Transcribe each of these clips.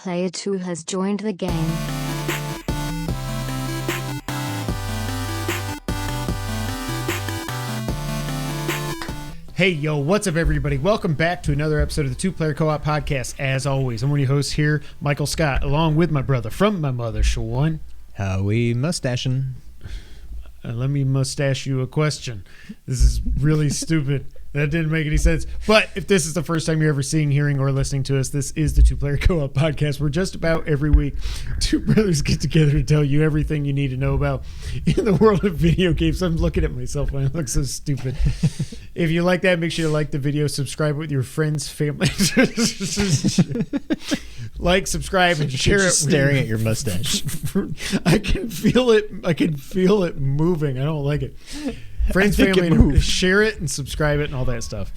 Player 2 has joined the game. Hey, yo, what's up, everybody? Welcome back to another episode of the Two Player Co-op Podcast. As always, I'm one of your hosts here, Michael Scott, along with my brother from my mother, Sean. How we mustaching? Let me mustache you a question. This is really stupid. That didn't make any sense. But if this is the first time you're ever seeing, hearing, or listening to us, this is the Two Player Co-op Podcast, where just about every week, two brothers get together to tell you everything you need to know about in the world of video games. I'm looking at myself when I look so stupid. If you like that, make sure to like the video, subscribe with your friends, family. Like, subscribe, and share it. Staring at your mustache. I can feel it. I can feel it moving. I don't like it. Friends, family, share it and subscribe it and all that stuff.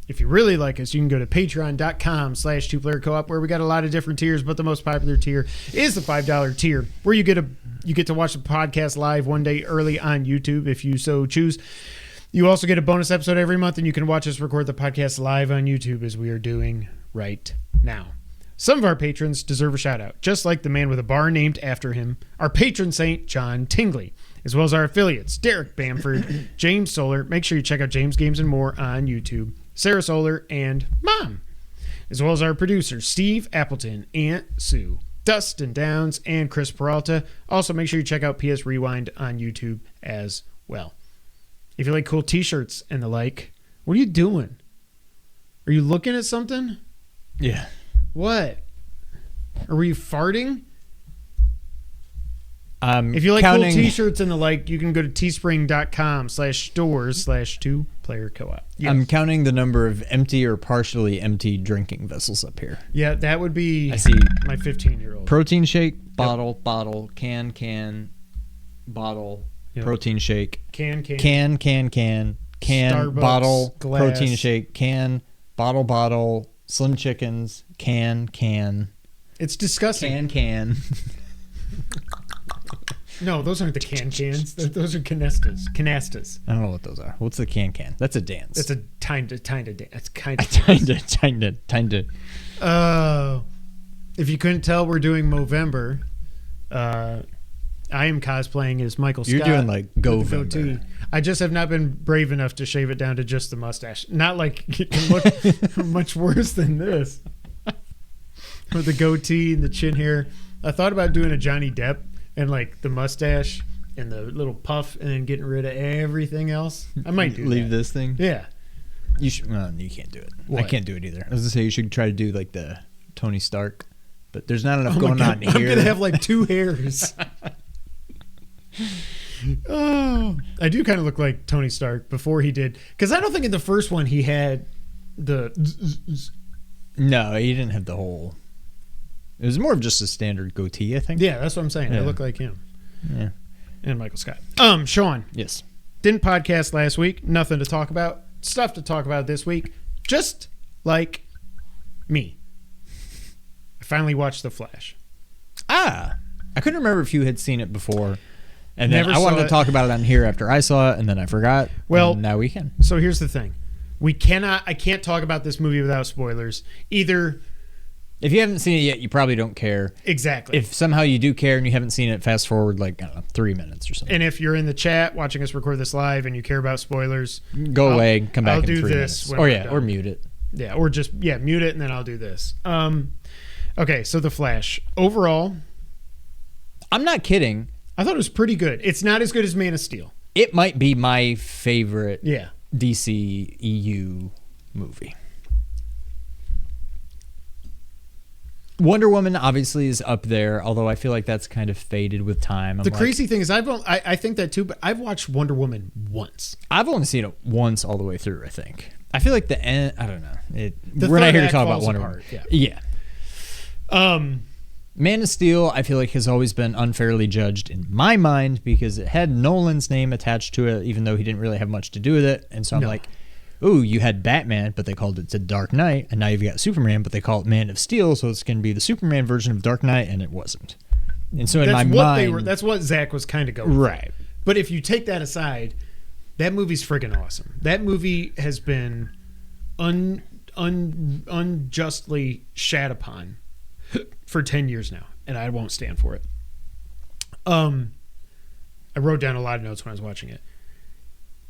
If you really like us, you can go to patreon.com/2playercoop, where we got a lot of different tiers, but the most popular tier is the $5 tier, where you get to watch the podcast live one day early on YouTube if you so choose. You also get a bonus episode every month, and you can watch us record the podcast live on YouTube, as we are doing right now. Some of our patrons deserve a shout out, just like the man with a bar named after him, our patron saint, John Tingley, as well as our affiliates, Derek Bamford, James Solar. Make sure you check out James Games and More on YouTube, Sarah Solar, and Mom, as well as our producers, Steve Appleton, Aunt Sue, Dustin Downs, and Chris Peralta. Also, make sure you check out PS Rewind on YouTube as well. If you like cool t-shirts and the like, what are you doing? Are you looking at something? Yeah. What? Are we farting? If you like cool t-shirts and the like, you can go to teespring.com/stores/2playercoop. Yes. I'm counting the number of empty or partially empty drinking vessels up here. Yeah, that would be I see my 15-year-old. Protein shake, bottle, can, bottle, yep. Protein shake, can, Starbucks, bottle, glass. Protein shake, can, bottle, Slim Chickens, can. It's disgusting. Can. No, those aren't the cans. Those are canastas. I don't know what those are. What's the can? That's a dance. That's a time to dance. That's kind of Kinda. If you couldn't tell, we're doing Movember. I am cosplaying as Michael Scott. You're doing like goatee. I just have not been brave enough to shave it down to just the mustache. Not like it can look much worse than this. With the goatee and the chin hair. I thought about doing a Johnny Depp and like the mustache and the little puff and then getting rid of everything else. I might leave this thing. Yeah. You should. Well, you can't do it. What? I can't do it either. I was gonna say you should try to do like the Tony Stark, but there's not enough going on here. I'm gonna have like two hairs. Oh, I do kind of look like Tony Stark before he did, because I don't think in the first one he had the. No, he didn't have the whole. It was more of just a standard goatee, I think. Yeah, that's what I'm saying. Yeah. I look like him. Yeah. And Michael Scott. Sean. Yes. Didn't podcast last week. Nothing to talk about. Stuff to talk about this week. Just like me. I finally watched The Flash. I couldn't remember if you had seen it before. And then Never I wanted saw to it. talk about it on here after I saw it, and then I forgot. Well, and now we can. So here's the thing. I can't talk about this movie without spoilers. Either... If you haven't seen it yet, you probably don't care. Exactly. If somehow you do care and you haven't seen it, fast forward like, I don't know, 3 minutes or something. And if you're in the chat watching us record this live and you care about spoilers, go away, come back I'll in do 3 this minutes. Or mute it. Yeah, or just mute it and then I'll do this. Okay, so The Flash. Overall, I'm not kidding. I thought it was pretty good. It's not as good as Man of Steel. It might be my favorite DC EU movie. Wonder Woman obviously is up there, although I feel like that's kind of faded with time. The crazy thing is, I think that too, but I've watched Wonder Woman once. I've only seen it once all the way through, I think. I feel like the end, I don't know. We're not here to talk about Wonder Woman. Yeah. Man of Steel, I feel like, has always been unfairly judged in my mind because it had Nolan's name attached to it, even though he didn't really have much to do with it. And so I'm like, ooh, you had Batman, but they called it The Dark Knight, and now you've got Superman, but they call it Man of Steel, so it's going to be the Superman version of Dark Knight, and it wasn't. And so in my mind... that's what Zach was kind of going right. for. But if you take that aside, that movie's friggin' awesome. That movie has been unjustly shat upon for 10 years now, and I won't stand for it. I wrote down a lot of notes when I was watching it.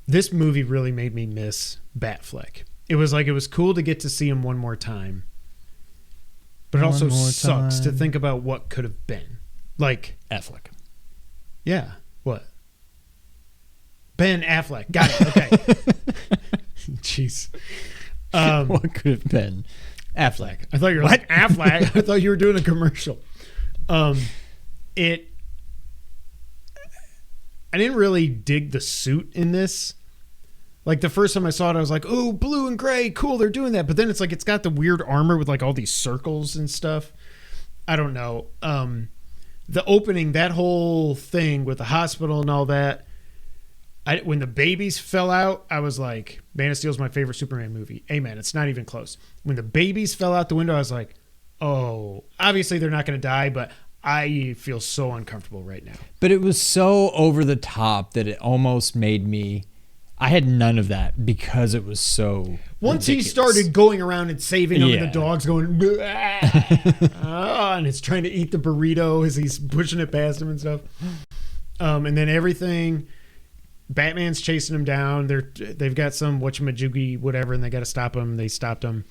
This movie really made me miss Batfleck. It was cool to get to see him one more time, but it also sucks to think about what could have been. Like Affleck. Yeah. What? Ben Affleck. Got it. Okay. Jeez. What could have been Affleck? I thought you were like Affleck. I thought you were doing a commercial. I didn't really dig the suit in this. Like the first time I saw it, I was like, "Oh, blue and gray, cool, they're doing that." But then it's like it's got the weird armor with like all these circles and stuff. I don't know. The opening, that whole thing with the hospital and all that. When the babies fell out, I was like, Man of Steel is my favorite Superman movie. Amen. It's not even close. When the babies fell out the window, I was like, oh, obviously they're not going to die, but I feel so uncomfortable right now. But it was so over the top that it almost made me... I had none of that because it was so Once ridiculous. he started going around and saving them, and the dog's going, and it's trying to eat the burrito as he's pushing it past him and stuff. And then everything... Batman's chasing him down. They've got some whatchamajoogie, whatever, and they got to stop him. They stopped him.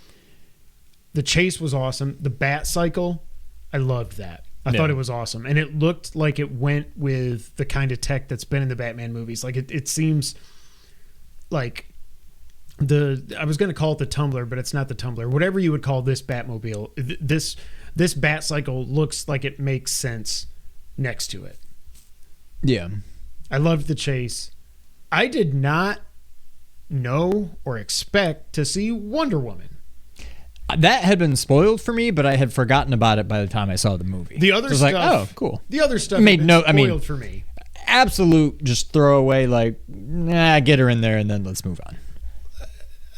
The chase was awesome. The bat cycle, I loved that. I thought it was awesome. And it looked like it went with the kind of tech that's been in the Batman movies. Like it seems like I was going to call it the Tumbler, but it's not the Tumbler. Whatever you would call this Batmobile, this bat cycle looks like it makes sense next to it. Yeah. I loved the chase. I did not know or expect to see Wonder Woman. That had been spoiled for me, but I had forgotten about it by the time I saw the movie. The other so stuff, like, oh, cool. The other stuff made spoiled for me. Absolute, just throwaway. Like, nah, get her in there, and then let's move on.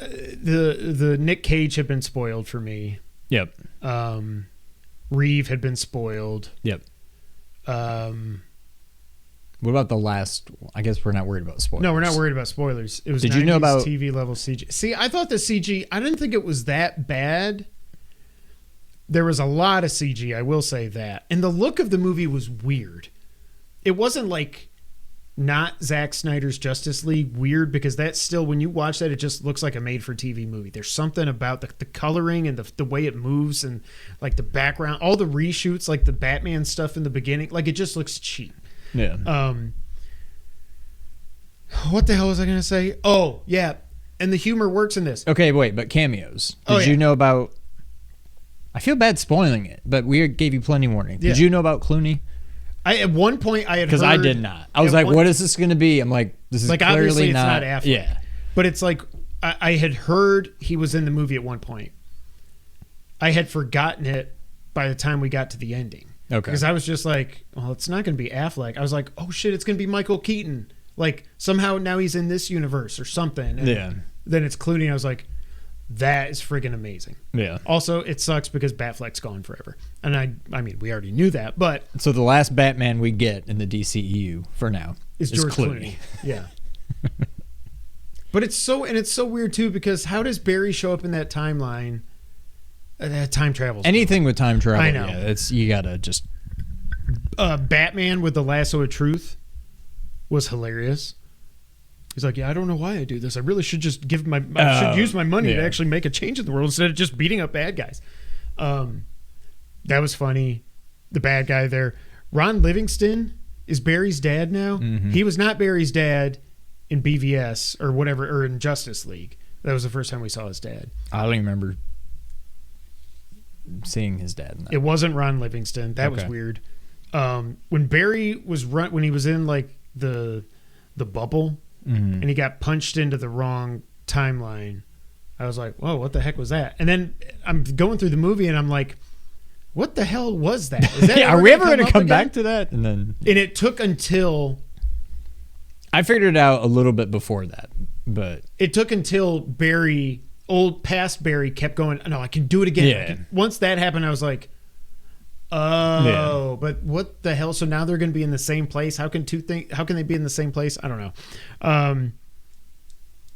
The Nick Cage had been spoiled for me. Yep. Reeve had been spoiled. Yep. What about the last? I guess we're not worried about spoilers. No, we're not worried about spoilers. It was Did you know about TV level CG? See, I thought the CG. I didn't think it was that bad. There was a lot of CG. I will say that, and the look of the movie was weird. It wasn't like not Zack Snyder's Justice League weird, because that's still, when you watch that, it just looks like a made-for-TV movie. There's something about the coloring and the way it moves and like the background, all the reshoots, like the Batman stuff in the beginning, like it just looks cheap. Yeah. What the hell was I going to say? Oh, yeah. And the humor works in this. Okay, wait, but cameos. Did you know about... I feel bad spoiling it, but we gave you plenty warning. Did you know about Clooney? At one point, I had heard... Because I did not. I was like, what is this going to be? I'm like, this is like, clearly obviously not... it's not Affleck. Yeah. But it's like, I had heard he was in the movie at one point. I had forgotten it by the time we got to the ending. Okay. Because I was just like, well, it's not going to be Affleck. I was like, oh shit, it's going to be Michael Keaton. Like somehow now he's in this universe or something. And then it's Clooney. I was like, that is friggin' amazing. Yeah. Also, it sucks because Batfleck's gone forever. And I mean, we already knew that, but... So the last Batman we get in the DCEU for now is George Clooney. Yeah. But it's so weird too, because how does Barry show up in that timeline? Time travel. Anything with time travel. I know. Yeah, you gotta just... Batman with the lasso of truth was hilarious. He's like, yeah, I don't know why I do this. I really should just I should use my money to actually make a change in the world instead of just beating up bad guys. That was funny. The bad guy there. Ron Livingston is Barry's dad now. Mm-hmm. He was not Barry's dad in BVS or whatever, or in Justice League. That was the first time we saw his dad. I don't even remember seeing his dad in that. It wasn't Ron Livingston. That was weird. When Barry was when he was in like the bubble, and he got punched into the wrong timeline, I was like, whoa, what the heck was that? And then I'm going through the movie and I'm like, what the hell was that? Is that are we ever going to come back to that? And it took until... I figured it out a little bit before that, but... It took until Barry, past Barry, kept going, no, I can do it again. Yeah. Once that happened, I was like, oh, but what the hell? So now they're going to be in the same place? How can they be in the same place? I don't know.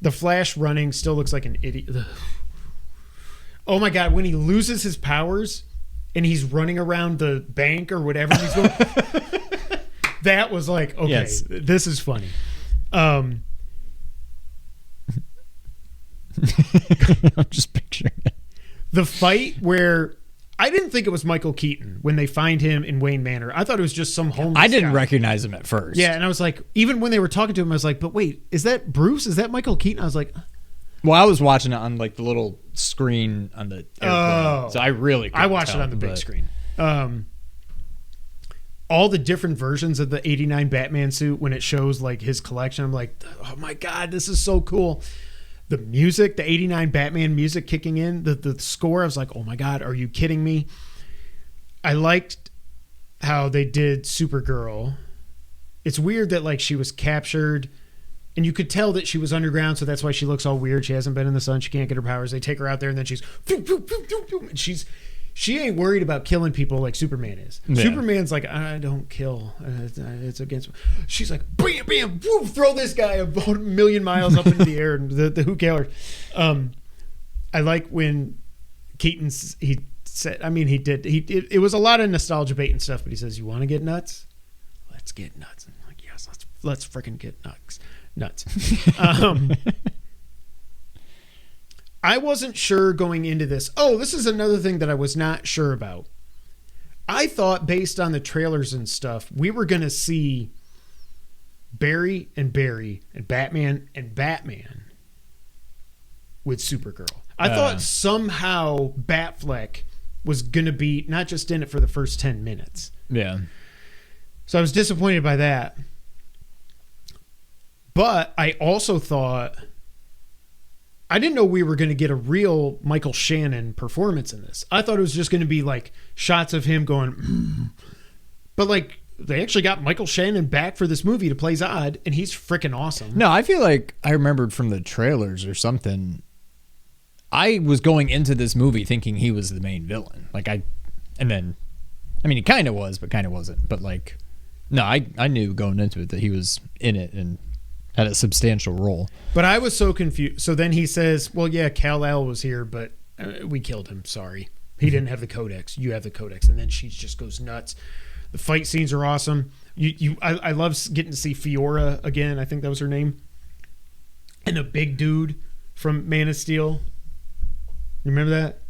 The Flash running still looks like an idiot. Oh my God, when he loses his powers and he's running around the bank or whatever he's going, that was like, okay, yes. This is funny. I'm just picturing it. The fight where I didn't think it was Michael Keaton when they find him in Wayne Manor. I thought it was just some homeless I didn't guy. recognize him at first. Yeah, and I was like, even when they were talking to him, I was like, but wait, is that Bruce? Is that Michael Keaton? I was like, well, I was watching it on like the little screen on the airplane, so I watched it on the big screen. All the different versions of the '89 Batman suit when it shows like his collection, I'm like, oh my God, this is so cool. The music, the '89 Batman music kicking in, the score, I was like, oh my God, are you kidding me? I liked how they did Supergirl. It's weird that like she was captured and you could tell that she was underground, so that's why she looks all weird. She hasn't been in the sun. She can't get her powers. They take her out there and then she's and she ain't worried about killing people like Superman is. Yeah. Superman's like, I don't kill. It's against. She's like, bam, bam, woo, throw this guy about 1 million miles up into the air, and the who cares. I like when Keaton he said. I mean, he did. It was a lot of nostalgia bait and stuff, but he says, "You want to get nuts? Let's get nuts." And I'm like, yes, let's freaking get nuts. I wasn't sure going into this. Oh, this is another thing that I was not sure about. I thought based on the trailers and stuff, we were going to see Barry and Batman with Supergirl. I thought somehow Batfleck was going to be not just in it for the first 10 minutes. Yeah. So I was disappointed by that. But I also thought... I didn't know we were going to get a real Michael Shannon performance in this. I thought it was just going to be like shots of him going, but like they actually got Michael Shannon back for this movie to play Zod, and he's freaking awesome. No, I feel like I remembered from the trailers or something. I was going into this movie thinking he was the main villain. He kind of was, but kind of wasn't. But like, no, I knew going into it that he was in it and had a substantial role. But I was so confused. So then he says, well, yeah, Kal-El was here, but we killed him. Sorry. He didn't have the codex. You have the codex. And then she just goes nuts. The fight scenes are awesome. I love getting to see Fiora again. I think that was her name. And the big dude from Man of Steel. You remember that?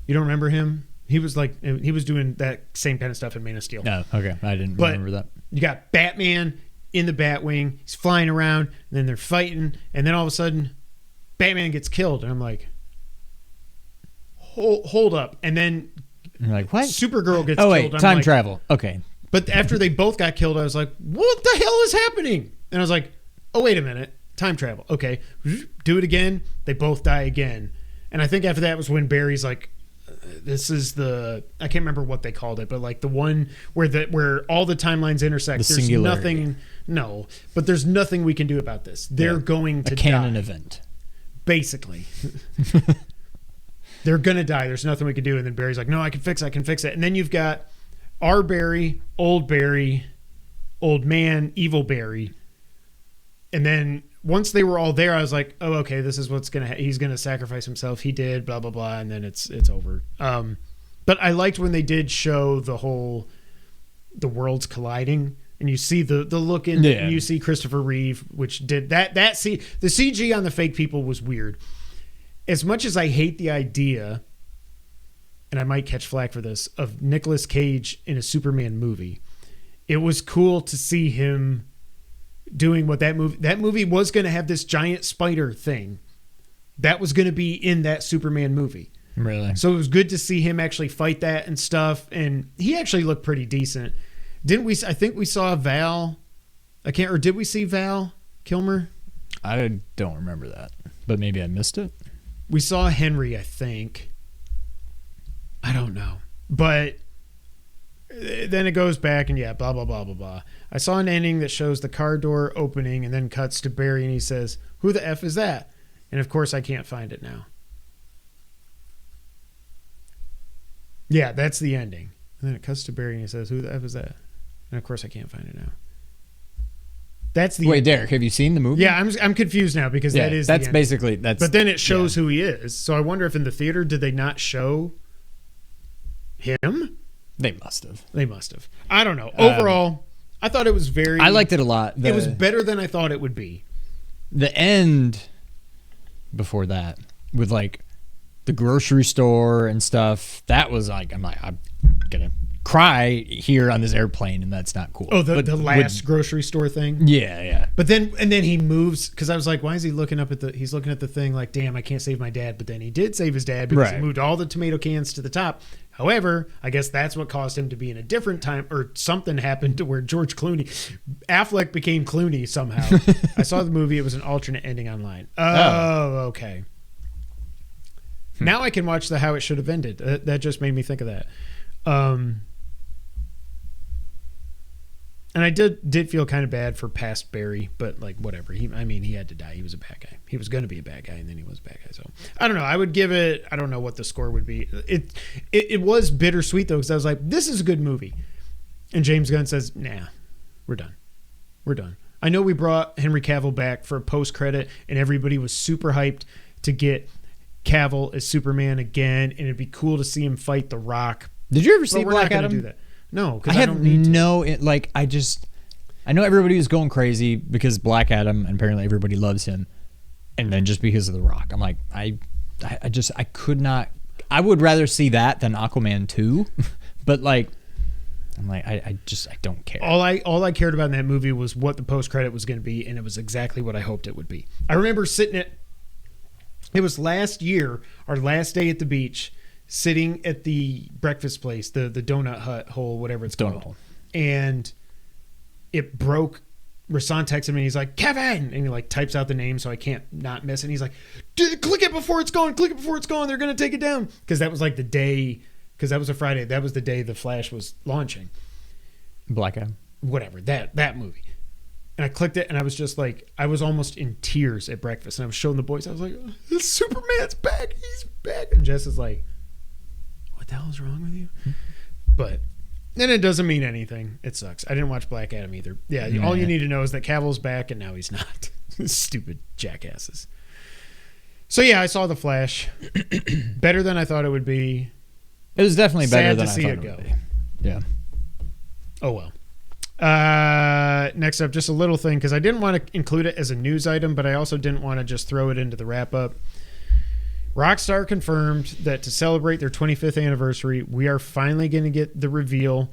You don't remember him? He was doing that same kind of stuff in Man of Steel. Oh, okay. I didn't remember that. You got Batman in the Batwing, he's flying around, and then they're fighting, and then all of a sudden, Batman gets killed, and I'm like, hold up, and then you're like, what? Supergirl gets killed. Oh wait, time travel. Okay. But after they both got killed, I was like, what the hell is happening? And I was like, oh wait a minute, time travel. Okay, do it again. They both die again, and I think after that was when Barry's like, this is I can't remember what they called it, but like the one where all the timelines intersect. The there's singularity. Nothing. No, but there's nothing we can do about this. They're going to die. A canon die. Event. Basically. They're going to die. There's nothing we can do. And then Barry's like, no, I can fix it. And then you've got our Barry, old man, evil Barry. And then once they were all there, I was like, oh, okay, this is what's going to he's going to sacrifice himself. He did, blah, blah, blah. And then it's over. But I liked when they did show the worlds colliding. And you see the look in it, and you see Christopher Reeve, which did that. The CG on the fake people was weird. As much as I hate the idea, and I might catch flack for this, of Nicolas Cage in a Superman movie, it was cool to see him doing what that movie was going to have this giant spider thing. That was going to be in that Superman movie. Really? So it was good to see him actually fight that and stuff. And he actually looked pretty decent. Didn't we? I think we saw Val. Did we see Val Kilmer? I don't remember that, but maybe I missed it. We saw Henry, I think. I don't know. But then it goes back and blah, blah, blah, blah, blah. I saw an ending that shows the car door opening and then cuts to Barry and he says, who the F is that? And of course I can't find it now. Yeah, that's the ending. And then it cuts to Barry and he says, who the F is that? And of course I can't find it now. That's the Wait, Derek, have you seen the movie? Yeah, I'm confused now because that is that's the basically that's. But then it shows who he is. So I wonder if in the theater did they not show him? They must have. They must have. I don't know. Overall, I thought it was very. I liked it a lot. It was better than I thought it would be. The end before that with like the grocery store and stuff. That was like I'm gonna cry here on this airplane, and that's not cool. Oh, the last grocery store thing. Yeah. But then he moves because I was like, why is he looking up at the? He's looking at the thing like, damn, I can't save my dad. But then he did save his dad because he moved all the tomato cans to the top. However, I guess that's what caused him to be in a different time, or something happened to where Affleck became Clooney somehow. I saw the movie; it was an alternate ending online. Oh, okay. Now I can watch the How It Should Have Ended. That just made me think of that. And I did feel kind of bad for past Barry, but like whatever. He had to die. He was a bad guy. He was going to be a bad guy, and then he was a bad guy. So I don't know. I would give it. I don't know what the score would be. It was bittersweet though, because I was like, this is a good movie, and James Gunn says, nah, we're done. We're done. I know we brought Henry Cavill back for a post credit, and everybody was super hyped to get Cavill as Superman again, and it'd be cool to see him fight The Rock. Did you ever see Black Black Adam? Adam? Do that. No, because I don't need to. I know everybody was going crazy because Black Adam, and apparently everybody loves him, and then just because of The Rock, I'm like, I could not. I would rather see that than Aquaman 2, but like, I'm like, I don't care. All I cared about in that movie was what the post credit was going to be, and it was exactly what I hoped it would be. I remember it was last year, our last day at the beach, sitting at the breakfast place, the donut hut hole, whatever it's called. Hole. And it broke. Rasan texted me, he's like, Kevin! And he like types out the name so I can't not miss it. And he's like, click it before it's gone, they're going to take it down. Because that was like the day, because that was a Friday, that was the day The Flash was launching. Black Adam. Whatever, that movie. And I clicked it, and I was just like, I was almost in tears at breakfast. And I was showing the boys, I was like, Superman's back, he's back. And Jess is like, what the hell is wrong with you? But then it doesn't mean anything. It sucks. I didn't watch Black Adam either. Yeah, all you need to know is that Cavill's back and now he's not. Stupid jackasses. So yeah, I saw The Flash. Better than I thought it would be. It was definitely better than I see thought it it go. would be. Yeah. Oh well. Next up, just a little thing, because I didn't want to include it as a news item, but I also didn't want to just throw it into the wrap up. Rockstar confirmed that to celebrate their 25th anniversary, we are finally going to get the reveal,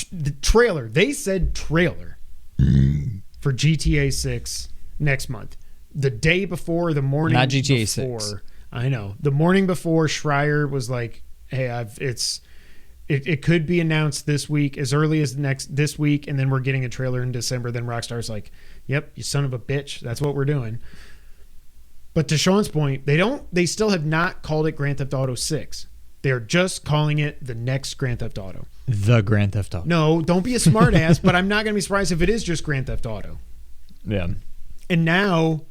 the trailer. They said trailer for GTA 6 next month. The day before, the morning not GTA before. 6. I know. The morning before, Schreier was like, "Hey, it could be announced this week, as early as this week, and then we're getting a trailer in December." Then Rockstar's like, "Yep, you son of a bitch. That's what we're doing." But to Sean's point, they still have not called it Grand Theft Auto 6. They're just calling it the next Grand Theft Auto. The Grand Theft Auto. No, don't be a smartass, but I'm not going to be surprised if it is just Grand Theft Auto. Yeah. And now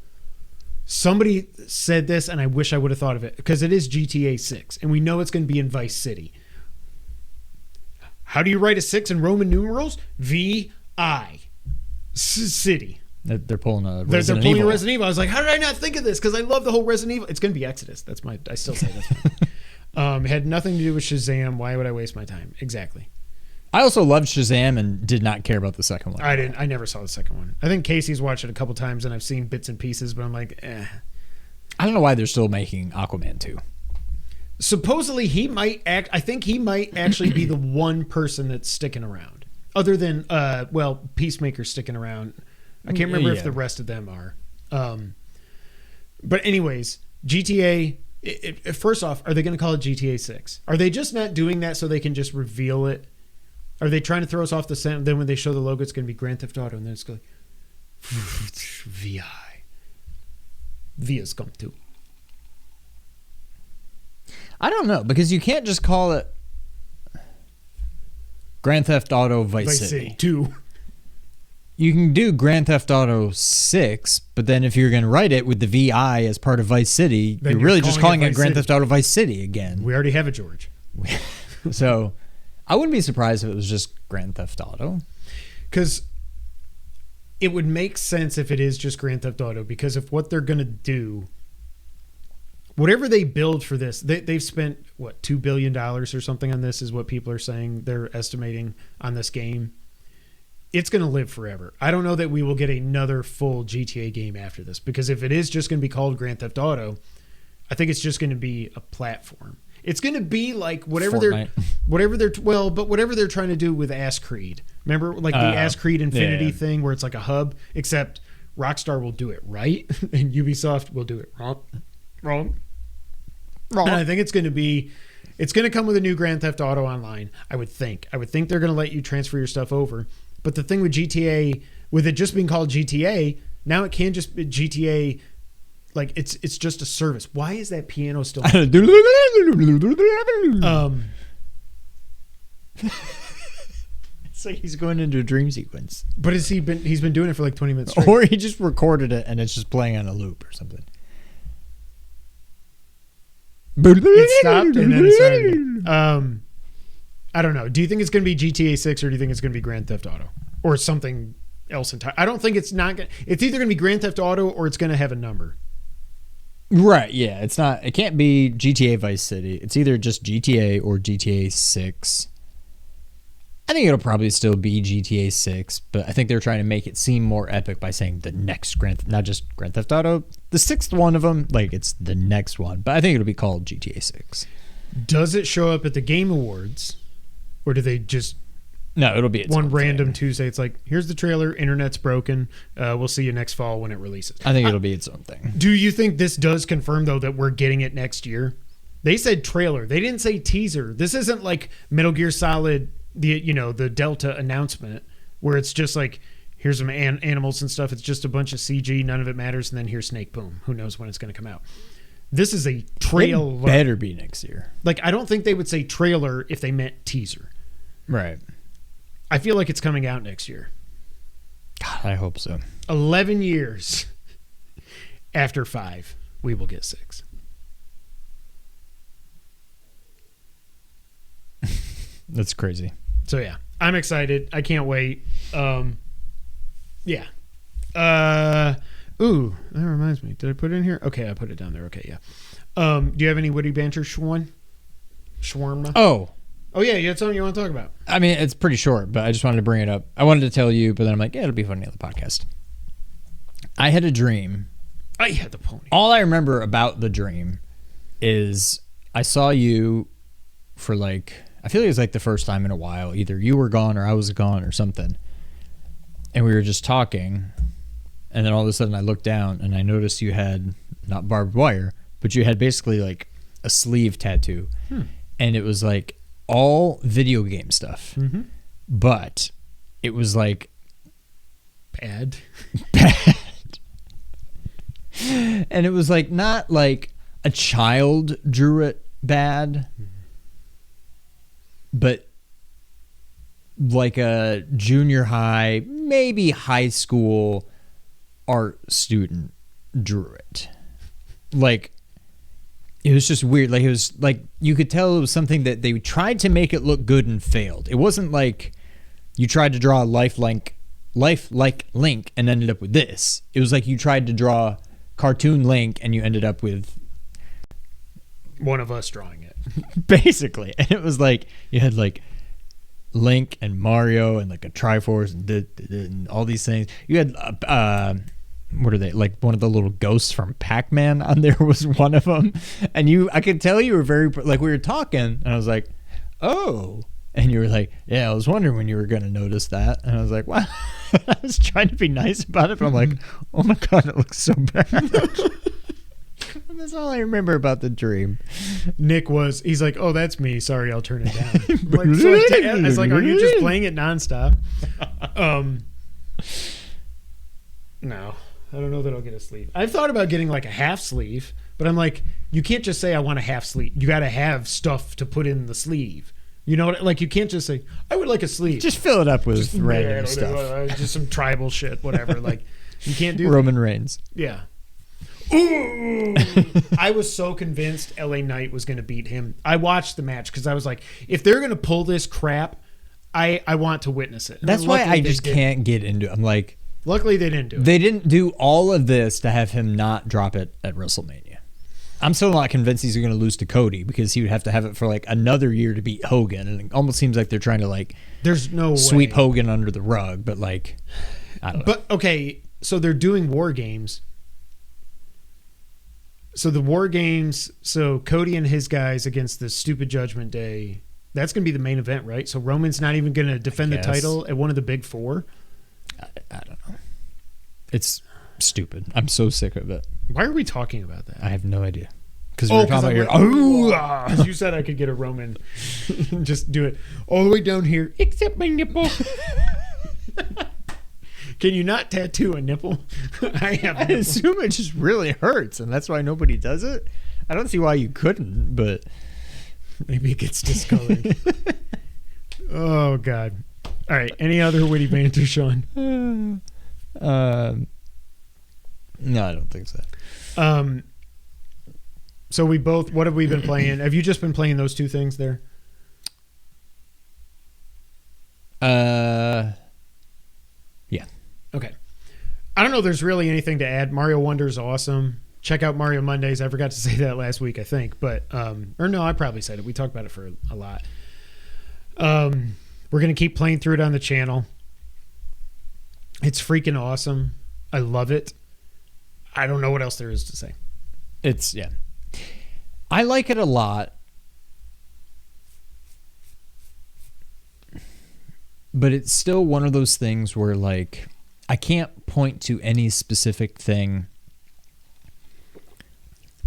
somebody said this, and I wish I would have thought of it, because it is GTA 6, and we know it's going to be in Vice City. How do you write a 6 in Roman numerals? V-I. City. They're pulling a They're Resident pulling Evil. a Resident Evil. I was like, how did I not think of this? Because I love the whole Resident Evil. It's going to be Exodus. I still say that's it had nothing to do with Shazam. Why would I waste my time? Exactly. I also loved Shazam and did not care about the second one. I never saw the second one. I think Casey's watched it a couple times, and I've seen bits and pieces, but I'm like, eh. I don't know why they're still making Aquaman 2. Supposedly he might act. I think he might actually be the one person that's sticking around, other than Peacemaker's sticking around. I can't remember if the rest of them are. But anyways, GTA. First off, are they going to call it GTA 6? Are they just not doing that so they can just reveal it? Are they trying to throw us off the scent? Then when they show the logo, it's going to be Grand Theft Auto, and then it's going VI. Via's come too. I don't know, because you can't just call it Grand Theft Auto Vice City 2. You can do Grand Theft Auto 6, but then if you're going to write it with the VI as part of Vice City, Then you're really just calling it Vice Grand City. Theft Auto Vice City again. We already have it, George. So I wouldn't be surprised if it was just Grand Theft Auto. Because it would make sense if it is just Grand Theft Auto, because if what they're going to do, whatever they build for this, they've spent, what, $2 billion or something on this is what people are saying they're estimating on this game. It's going to live forever. I don't know that we will get another full GTA game after this, because if it is just going to be called Grand Theft Auto, I think it's just going to be a platform. It's going to be like whatever they're trying to do with Ass Creed. Remember, like the Ass Creed Infinity thing, where it's like a hub, except Rockstar will do it right, and Ubisoft will do it wrong. And I think it's going to come with a new Grand Theft Auto Online. I would think they're going to let you transfer your stuff over. But the thing with GTA, with it just being called GTA, now it can just be GTA. Like it's just a service. Why is that piano still? It's like he's going into a dream sequence. But he's been doing it for like 20 minutes straight. Or he just recorded it and it's just playing on a loop or something. It stopped and then it started again. I don't know. Do you think it's going to be GTA 6 or do you think it's going to be Grand Theft Auto or something else entirely? I don't think it's not. It's either going to be Grand Theft Auto or it's going to have a number. Right, yeah. It's not. It can't be GTA Vice City. It's either just GTA or GTA 6. I think it'll probably still be GTA 6, but I think they're trying to make it seem more epic by saying the next not just Grand Theft Auto, the sixth one of them, like it's the next one. But I think it'll be called GTA 6. Does it show up at the Game Awards, or do they just... No, it'll be its one own random thing. Tuesday. It's like, here's the trailer. Internet's broken. We'll see you next fall when it releases. I think it'll be its own thing. Do you think this does confirm, though, that we're getting it next year? They said trailer. They didn't say teaser. This isn't like Metal Gear Solid, the Delta announcement, where it's just like, here's some animals and stuff. It's just a bunch of CG. None of it matters. And then here's Snake. Boom. Who knows when it's going to come out? This is a trailer. It better be next year. Like, I don't think they would say trailer if they meant teaser. Right. I feel like it's coming out next year. God, I hope so. 11 years after 5, we will get 6. That's crazy. So, yeah, I'm excited. I can't wait. Yeah. Ooh, that reminds me. Did I put it in here? Okay, I put it down there. Okay, yeah. Do you have any witty banter, Shawarma? Oh, yeah, you had something you want to talk about. I mean, it's pretty short, but I just wanted to bring it up. I wanted to tell you, but then I'm like, yeah, it'll be funny on the podcast. I had a dream. I had the pony. All I remember about the dream is I saw you for like, I feel like it was like the first time in a while. Either you were gone or I was gone or something. And we were just talking. And then all of a sudden I looked down and I noticed you had not barbed wire, but you had basically like a sleeve tattoo. And it was like all video game stuff. Mm-hmm. But it was like bad. And it was like not like a child drew it bad, but like a junior high, maybe high school art student drew it. Like, it was just weird. Like, it was like, you could tell it was something that they tried to make it look good and failed. It wasn't like you tried to draw a lifelike Link and ended up with this. It was like you tried to draw cartoon Link and you ended up with one of us drawing it. Basically. And it was like, you had like Link and Mario and like a Triforce and all these things. You had, what are they? Like one of the little ghosts from Pac-Man on there was one of them. And I could tell you were very, like we were talking and I was like, oh. And you were like, yeah, I was wondering when you were going to notice that. And I was like, wow. I was trying to be nice about it, but I'm like, oh my God, it looks so bad. And that's all I remember about the dream. Nick he's like, oh, that's me. Sorry, I'll turn it down. I was like, are you just playing it nonstop? No, I don't know that I'll get a sleeve. I've thought about getting like a half sleeve, but I'm like, you can't just say I want a half sleeve. You got to have stuff to put in the sleeve. You know, like you can't just say, I would like a sleeve. Just fill it up with random stuff. Just some tribal shit, whatever. Like, you can't do Roman Reigns. Yeah. Ooh! I was so convinced LA Knight was going to beat him. I watched the match because I was like, if they're going to pull this crap, I want to witness it. That's why I just can't get into it. I'm like, Luckily, they didn't do it. They didn't do all of this to have him not drop it at WrestleMania. I'm still not convinced he's going to lose to Cody because he would have to have it for like another year to beat Hogan, and it almost seems like they're trying to like there's no sweep way. Hogan under the rug, but like I don't know. But okay, so they're doing War Games. So the War Games, so Cody and his guys against the stupid Judgment Day. That's going to be the main event, right? So Roman's not even going to defend the title at one of the big four? I don't know. It's stupid. I'm so sick of it. Why are we talking about that? I have no idea. Because we were talking about because you said I could get a Roman. Just do it all the way down here, except my nipple. Can you not tattoo a nipple? I assume it just really hurts, and that's why nobody does it. I don't see why you couldn't, but maybe it gets discolored. Oh God! All right. Any other witty banter, Sean? No, I don't think so. So we both. What have we been playing? Have you just been playing those two things there? Yeah. Okay. I don't know. There's really anything to add. Mario Wonder is awesome. Check out Mario Mondays. I forgot to say that last week, I think, but or no, I probably said it. We talked about it for a lot. We're gonna keep playing through it on the channel. It's freaking awesome. I love it. I don't know what else there is to say. Yeah. I like it a lot. But it's still one of those things where, like, I can't point to any specific thing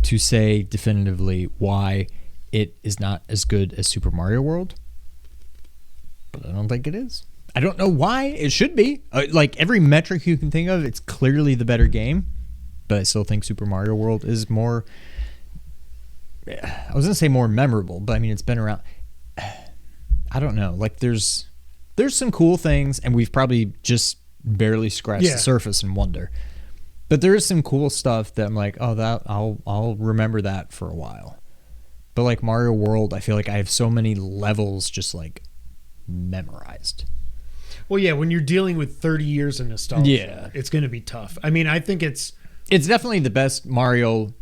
to say definitively why it is not as good as Super Mario World. But I don't think it is. I don't know why. It should be. Like, every metric you can think of, it's clearly the better game. But I still think Super Mario World is more... I was going to say more memorable, but I mean, it's been around... I don't know. Like, there's some cool things, and we've probably just barely scratched the surface in Wonder. But there is some cool stuff that I'm like, oh, that I'll remember that for a while. But like Mario World, I feel like I have so many levels just like memorized. Well, yeah, when you're dealing with 30 years of nostalgia, it's going to be tough. I mean, I think it's definitely the best Mario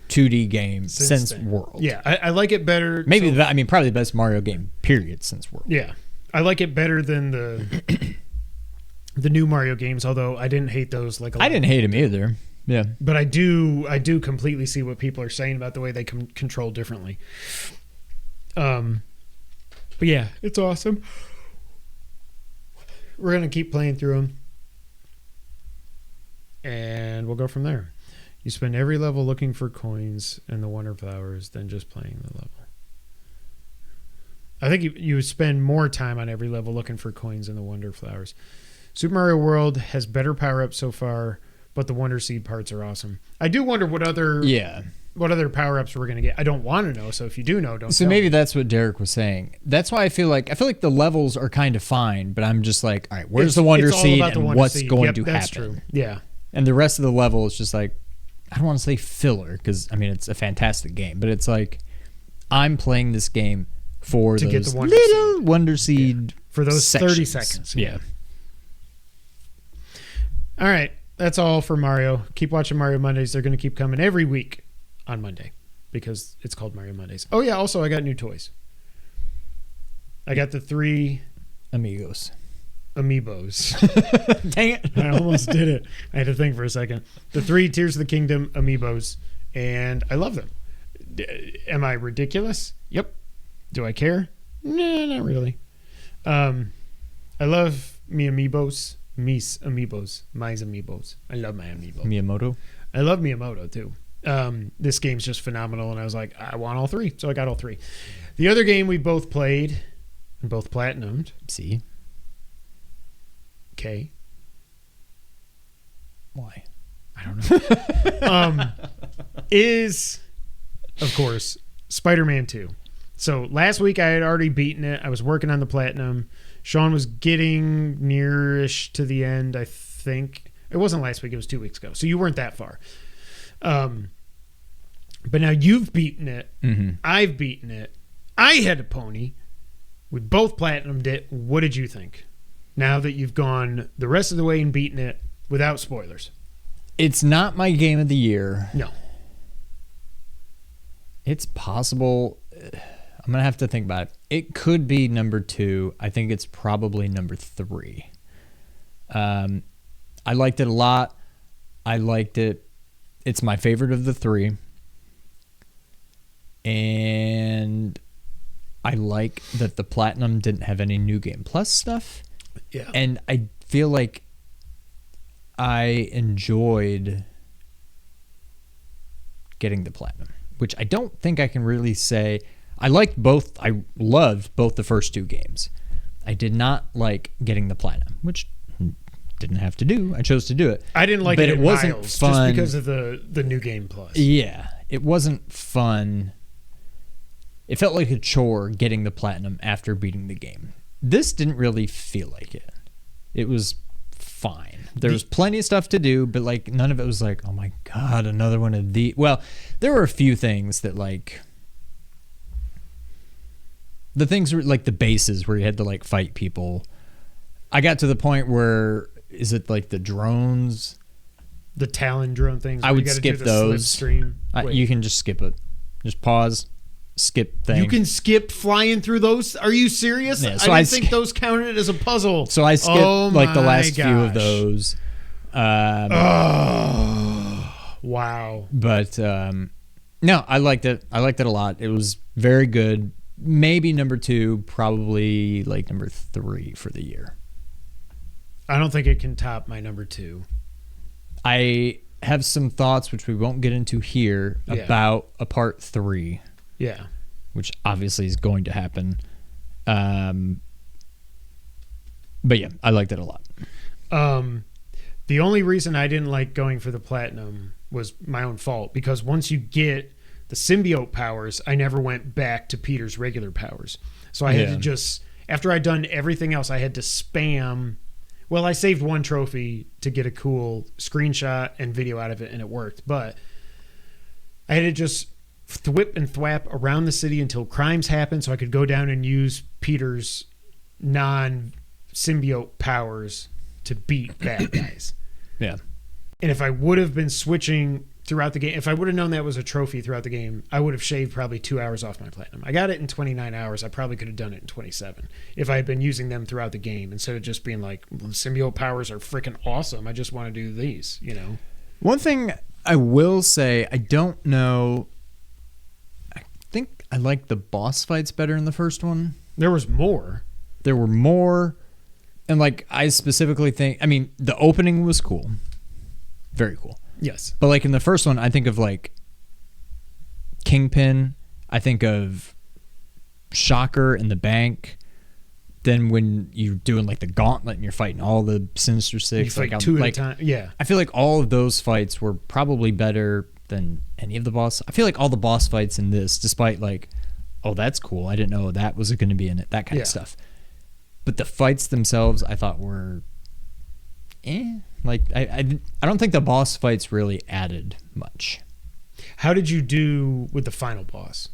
2D game since World. Yeah, I like it better. Maybe probably the best Mario game period since World. Yeah. I like it better than the new Mario games, although I didn't hate those like a lot. I didn't hate them either. Yeah. But I do completely see what people are saying about the way they control differently. But yeah, it's awesome. We're going to keep playing through them. And we'll go from there. You spend every level looking for coins and the Wonder Flowers than just playing the level. I think you would spend more time on every level looking for coins and the Wonder Flowers. Super Mario World has better power-ups so far, but the Wonder Seed parts are awesome. I do wonder what other power-ups we're going to get. I don't want to know, so if you do know, don't So tell maybe me. that's what Derek was saying. That's why I feel like the levels are kind of fine, but I'm just like, all right, where's the Wonder Seed and what's going to happen? That's true. Yeah. And the rest of the level is just like, I don't want to say filler, because, I mean, it's a fantastic game, but it's like, I'm playing this game for those get the Wonder little Seed. Wonder Seed For those sections. 30 seconds. Yeah. All right. That's all for Mario. Keep watching Mario Mondays. They're going to keep coming every week on Monday because it's called Mario Mondays. Oh, yeah. Also, I got new toys. I got the 3 Amiibos. Dang it. I almost did it. I had to think for a second. The 3 Tears of the Kingdom Amiibos, and I love them. Am I ridiculous? Yep. Do I care? Nah, not really. I love Mis Amiibos. I love my Amiibo. Miyamoto. I love Miyamoto too. This game's just phenomenal, and I was like, I want all 3, so I got all 3. The other game we both played and both platinumed. See? Okay. Why? I don't know. Is, of course, Spider-Man 2. So last week I had already beaten it. I was working on the platinum. Sean was getting nearish to the end, I think. It wasn't last week. It was 2 weeks ago. So you weren't that far. But now you've beaten it. Mm-hmm. I've beaten it. I had a pony. We both platinumed it. What did you think? Now that you've gone the rest of the way and beaten it, without spoilers. It's not my game of the year. No. It's possible. I'm going to have to think about it. It could be number 2. I think it's probably number 3. I liked it a lot. I liked it. It's my favorite of the 3. And I like that the Platinum didn't have any New Game Plus stuff. Yeah. And I feel like I enjoyed getting the Platinum, which I don't think I can really say. I loved both the first 2 games. I did not like getting the Platinum, which didn't have to do. I chose to do it. I didn't like but it wasn't Miles, fun just because of the New Game Plus. Yeah, it wasn't fun. It felt like a chore getting the Platinum after beating the game. This didn't really feel like it. It was fine. There was plenty of stuff to do, but like none of it was like, oh my God, another one of the. Well, there were a few things that like. The things were like the bases where you had to like fight people. I got to the point where is it like the drones? The Talon drone things. I would skip those. You can just skip it. Just pause. Skip thing. You can skip flying through those? Are you serious? Yeah, so I didn't think those counted as a puzzle. So I skipped like the last few of those. Wow. But no, I liked it. I liked it a lot. It was very good. Maybe number 2, probably like number 3 for the year. I don't think it can top my number 2. I have some thoughts, which we won't get into here, about a part 3. Yeah. Which obviously is going to happen. But yeah, I liked it a lot. The only reason I didn't like going for the Platinum was my own fault, because once you get the symbiote powers, I never went back to Peter's regular powers. So I had to just, after I'd done everything else, I had to spam. Well, I saved 1 trophy to get a cool screenshot and video out of it, and it worked. But I had to just thwip and thwap around the city until crimes happened so I could go down and use Peter's non-symbiote powers to beat bad guys. Yeah. And if I would have been switching throughout the game, if I would have known that was a trophy throughout the game, I would have shaved probably 2 hours off my Platinum. I got it in 29 hours. I probably could have done it in 27 if I had been using them throughout the game instead of just being like, well, symbiote powers are freaking awesome. I just want to do these, you know? One thing I will say, I don't know. I think I like the boss fights better in the first one. There was more. There were more. And like, I specifically think, I mean, the opening was cool. Very cool. Yes. But like in the first one, I think of like Kingpin. I think of Shocker in the bank. Then when you're doing like the gauntlet and you're fighting all the Sinister Six. You fight like, 2 at a time. Yeah. I feel like all of those fights were probably better than any of the boss. I feel like all the boss fights in this, despite like, oh, that's cool. I didn't know that was going to be in it. That kind of stuff. But the fights themselves, I thought were Like, I don't think the boss fights really added much. How did you do with the final boss?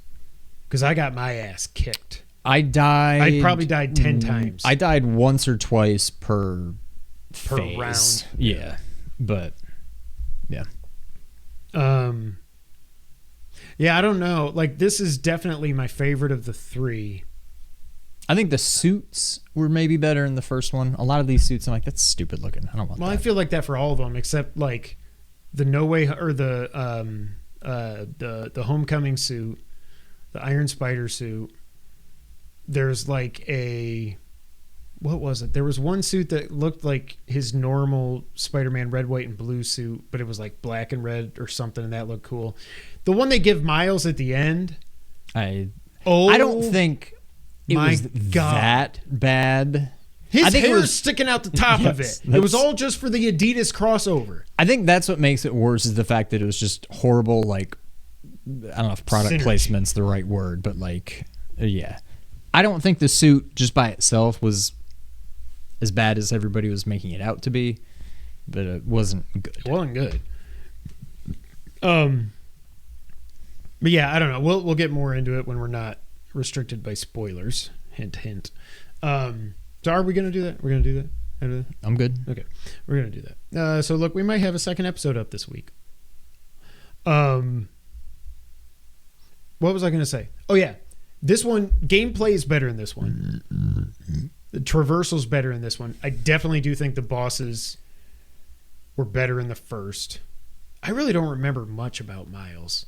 Because I got my ass kicked. I probably died 10 times. I died once or twice per phase. Round. Yeah. But, yeah. Yeah, I don't know. Like, this is definitely my favorite of the 3. I think the suits were maybe better in the first one. A lot of these suits, I'm like, that's stupid looking. I don't want that. Well, I feel like that for all of them, except like the No Way or the Homecoming suit, the Iron Spider suit. There's like what was it? There was one suit that looked like his normal Spider-Man red, white, and blue suit, but it was like black and red or something, and that looked cool. The one they give Miles at the end. I don't think it was that bad. His hair was sticking out the top of it. It was all just for the Adidas crossover. I think that's what makes it worse is the fact that it was just horrible, like, I don't know if product placement's the right word, but like, yeah. I don't think the suit just by itself was as bad as everybody was making it out to be, but it wasn't good. It wasn't good. But yeah, I don't know. We'll get more into it when we're not restricted by spoilers. Hint, hint. So are we going to do that? We're going to do that? I'm good. Okay, we're gonna do that. So look, we might have a second episode up this week. What was I gonna say? Oh yeah, this one gameplay is better in this one. The traversal's better in this one. I definitely do think the bosses were better in the first. I really don't remember much about Miles.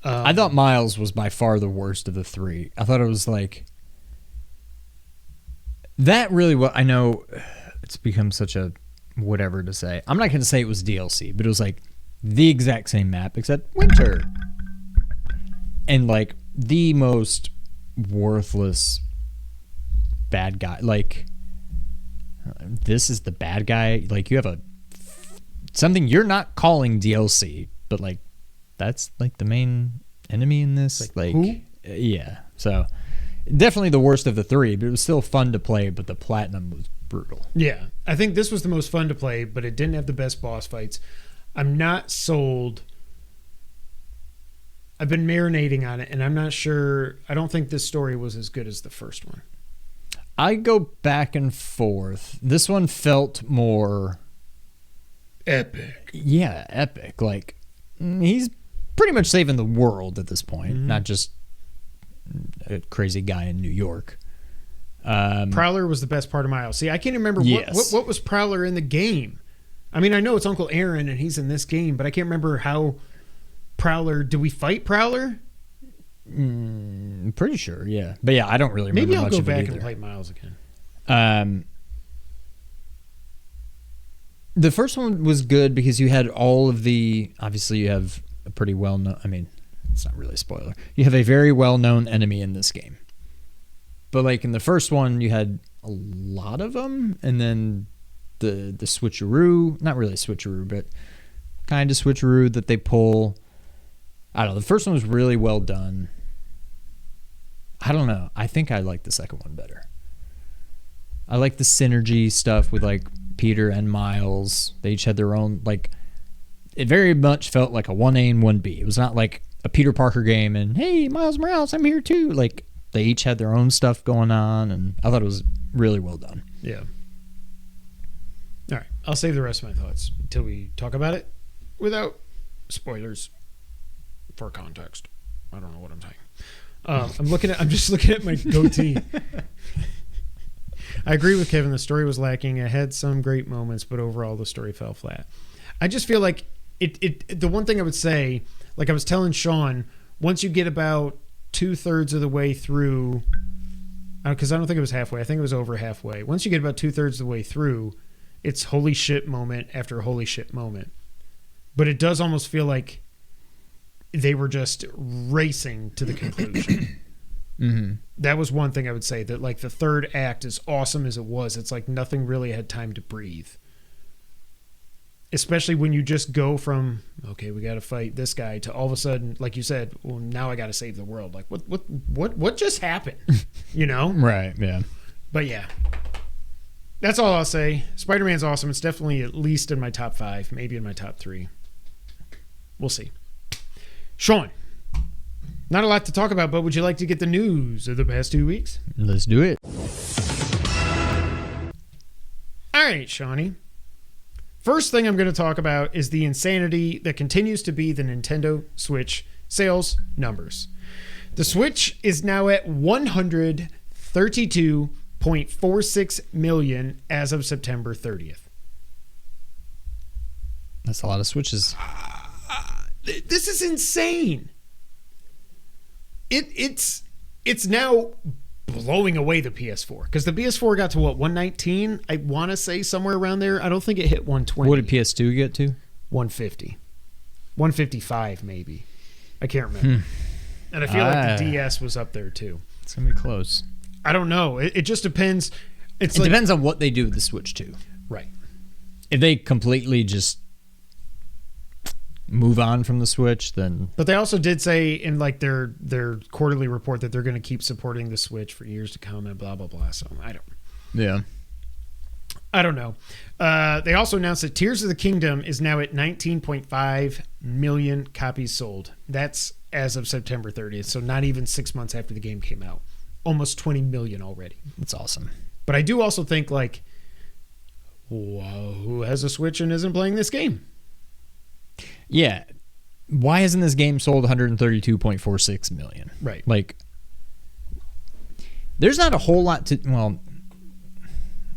I thought Miles was by far the worst of the three. I thought it was like that really what I know it's become such a whatever to say. I'm not going to say it was DLC, but it was like the exact same map except winter. And like the most worthless bad guy. Like this is the bad guy. Like you have something you're not calling DLC, but like that's like the main enemy in this. Like who? Yeah. So definitely the worst of the three, but it was still fun to play, but the platinum was brutal. Yeah. I think this was the most fun to play, but it didn't have the best boss fights. I'm not sold. I've been marinating on it, and I'm not sure. I don't think this story was as good as the first one. I go back and forth. This one felt more epic. Yeah, epic. Like he's pretty much saving the world at this point, not just a crazy guy in New York. Prowler was the best part of Miles. See, I can't remember what was Prowler in the game. I mean, I know it's Uncle Aaron and he's in this game, but I can't remember how Prowler. Did we fight Prowler? Pretty sure, yeah. But yeah, I don't really remember. Maybe I'll much go of it back either. and play Miles again. The first one was good because you had all of the. Obviously, you have a pretty well known. I mean, it's not really a spoiler. You have a very well known enemy in this game. But like in the first one, you had a lot of them, and then the switcheroo, not really switcheroo, but kind of switcheroo that they pull. I don't know. The first one was really well done. I don't know. I think I like the second one better. I like the synergy stuff with like Peter and Miles. They each had their own, like, it very much felt like a 1A and 1B. It was not like a Peter Parker game and, hey, Miles Morales, I'm here too. Like, they each had their own stuff going on, and I thought it was really well done. Yeah. All right. I'll save the rest of my thoughts until we talk about it without spoilers for context. I don't know what I'm saying. I'm just looking at my goatee. I agree with Kevin. The story was lacking. It had some great moments, but overall the story fell flat. I just feel like the one thing I would say, like I was telling Sean, once you get about 2/3 of the way through, because I don't think it was halfway. I think it was over halfway. Once you get about 2/3 of the way through, it's holy shit moment after holy shit moment. But it does almost feel like they were just racing to the conclusion. Mm-hmm. That was one thing I would say, that like the third act, as awesome as it was, it's like nothing really had time to breathe. Especially when you just go from, okay, we got to fight this guy, to all of a sudden, like you said, well, now I got to save the world. Like what just happened? You know? Right. Yeah. But yeah, that's all I'll say. Spider-Man's awesome. It's definitely at least in my top 5, maybe in my top 3. We'll see. Sean, not a lot to talk about, but would you like to get the news of the past 2 weeks? Let's do it. All right, Shawnee. First thing I'm going to talk about is the insanity that continues to be the Nintendo Switch sales numbers. The Switch is now at 132.46 million as of September 30th. That's a lot of Switches. This is insane. It's now blowing away the PS4, because the PS4 got to what, 119? I want to say somewhere around there. I don't think it hit 120. What did PS2 get to? 150, 155 maybe. I can't remember. And I feel like the DS was up there too. It's gonna be close. I don't know. It just depends. It depends on what they do with the Switch too. Right. If they completely just move on from the Switch, then. But they also did say in like their quarterly report that they're going to keep supporting the Switch for years to come and blah blah blah. So I don't know. They also announced that Tears of the Kingdom is now at 19.5 million copies sold. That's as of September 30th. So not even 6 months after the game came out. Almost 20 million already. That's awesome. But I do also think, like, Whoa, who has a Switch and isn't playing this game? Yeah. Why hasn't this game sold 132.46 million? Right. Like, there's not a whole lot to... Well,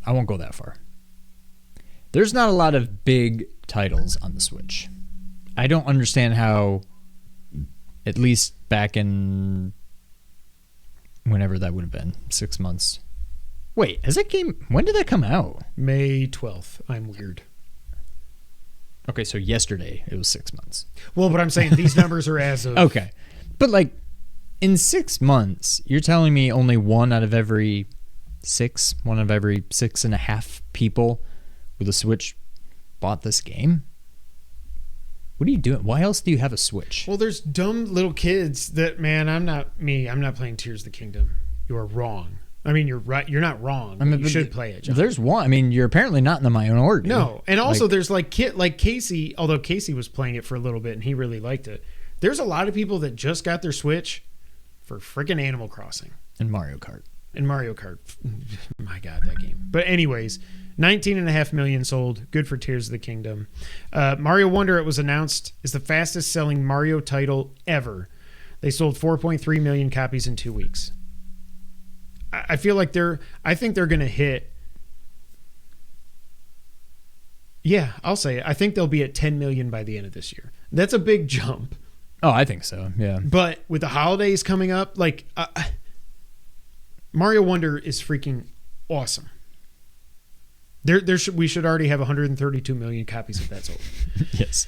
I won't go that far. There's not a lot of big titles on the Switch. I don't understand how, at least back in whenever that would have been, 6 months. Wait, has that game... When did that come out? May 12th. I'm weird. Okay, so yesterday it was 6 months. Well, but I'm saying these numbers are as of... Okay. But like, in 6 months, you're telling me only one out of every six and a half people with a Switch bought this game? What are you doing? Why else do you have a Switch? Well, there's dumb little kids that, man, I'm not playing Tears of the Kingdom. You are wrong. I mean, you're right. You're not wrong. I mean, you should play it, John. There's one. I mean, you're apparently not in the minority. No. And also there's like Casey, although Casey was playing it for a little bit and he really liked it. There's a lot of people that just got their Switch for freaking Animal Crossing. And Mario Kart. My God, that game. But anyways, 19.5 million sold. Good for Tears of the Kingdom. Mario Wonder, it was announced, is the fastest selling Mario title ever. They sold 4.3 million copies in 2 weeks. I feel like I think they're going to hit. Yeah, I'll say it. I think they'll be at 10 million by the end of this year. That's a big jump. Oh, I think so. Yeah. But with the holidays coming up, like Mario Wonder is freaking awesome. We should already have 132 million copies of that sold. Yes.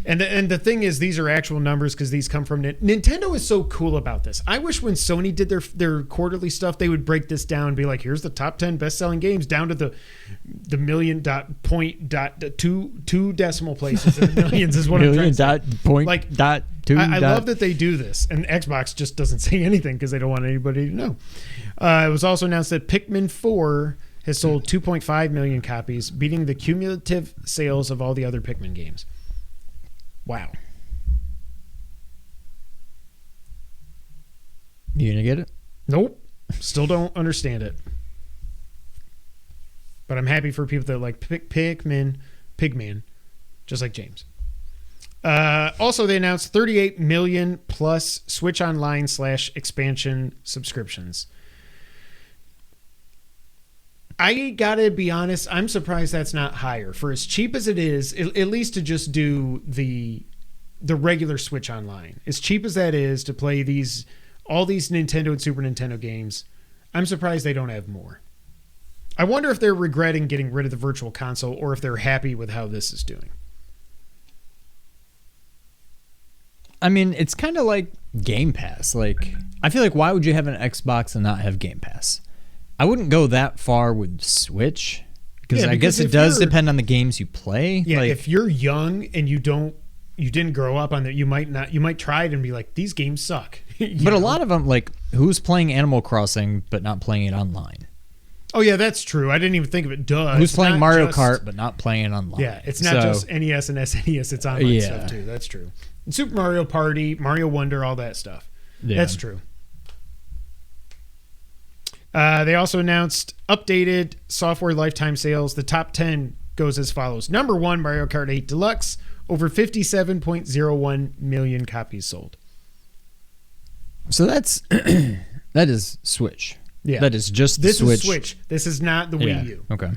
And the thing is, these are actual numbers because these come from Nintendo is so cool about this. I wish when Sony did their quarterly stuff, they would break this down and be like, here's the top 10 best-selling games down to the million dot point dot two decimal places in the millions is what I'm trying to say. Million dot point like, dot two. I love that they do this, and Xbox just doesn't say anything because they don't want anybody to know. It was also announced that Pikmin 4 has sold 2.5 million copies, beating the cumulative sales of all the other Pikmin games. Wow. You gonna get it? Nope. Still don't understand it. But I'm happy for people that like Pigman, just like James. Also, they announced 38 million plus Switch Online / expansion subscriptions. I gotta be honest, I'm surprised that's not higher. For as cheap as it is, at least to just do the regular Switch Online, as cheap as that is to play all these Nintendo and Super Nintendo games, I'm surprised they don't have more. I wonder if they're regretting getting rid of the Virtual Console or if they're happy with how this is doing. I mean, it's kind of like Game Pass. Like, I feel like why would you have an Xbox and not have Game Pass? I wouldn't go that far with Switch because I guess it does depend on the games you play. Yeah, like, if you're young and you didn't grow up on that, you might try it and be like, these games suck. But a lot of them, like, who's playing Animal Crossing but not playing it online? Oh yeah, that's true. I didn't even think of it. Duh. Who's playing Mario Kart but not playing it online? Yeah, it's not just NES and SNES. It's online stuff too. That's true. And Super Mario Party, Mario Wonder, all that stuff. Yeah. That's true. They also announced updated software lifetime sales. The top 10 goes as follows. Number 1, Mario Kart 8 Deluxe, over 57.01 million copies sold. So that is Switch. Yeah. That is just the Switch. Switch. This is Switch. This is not the Wii U. Okay.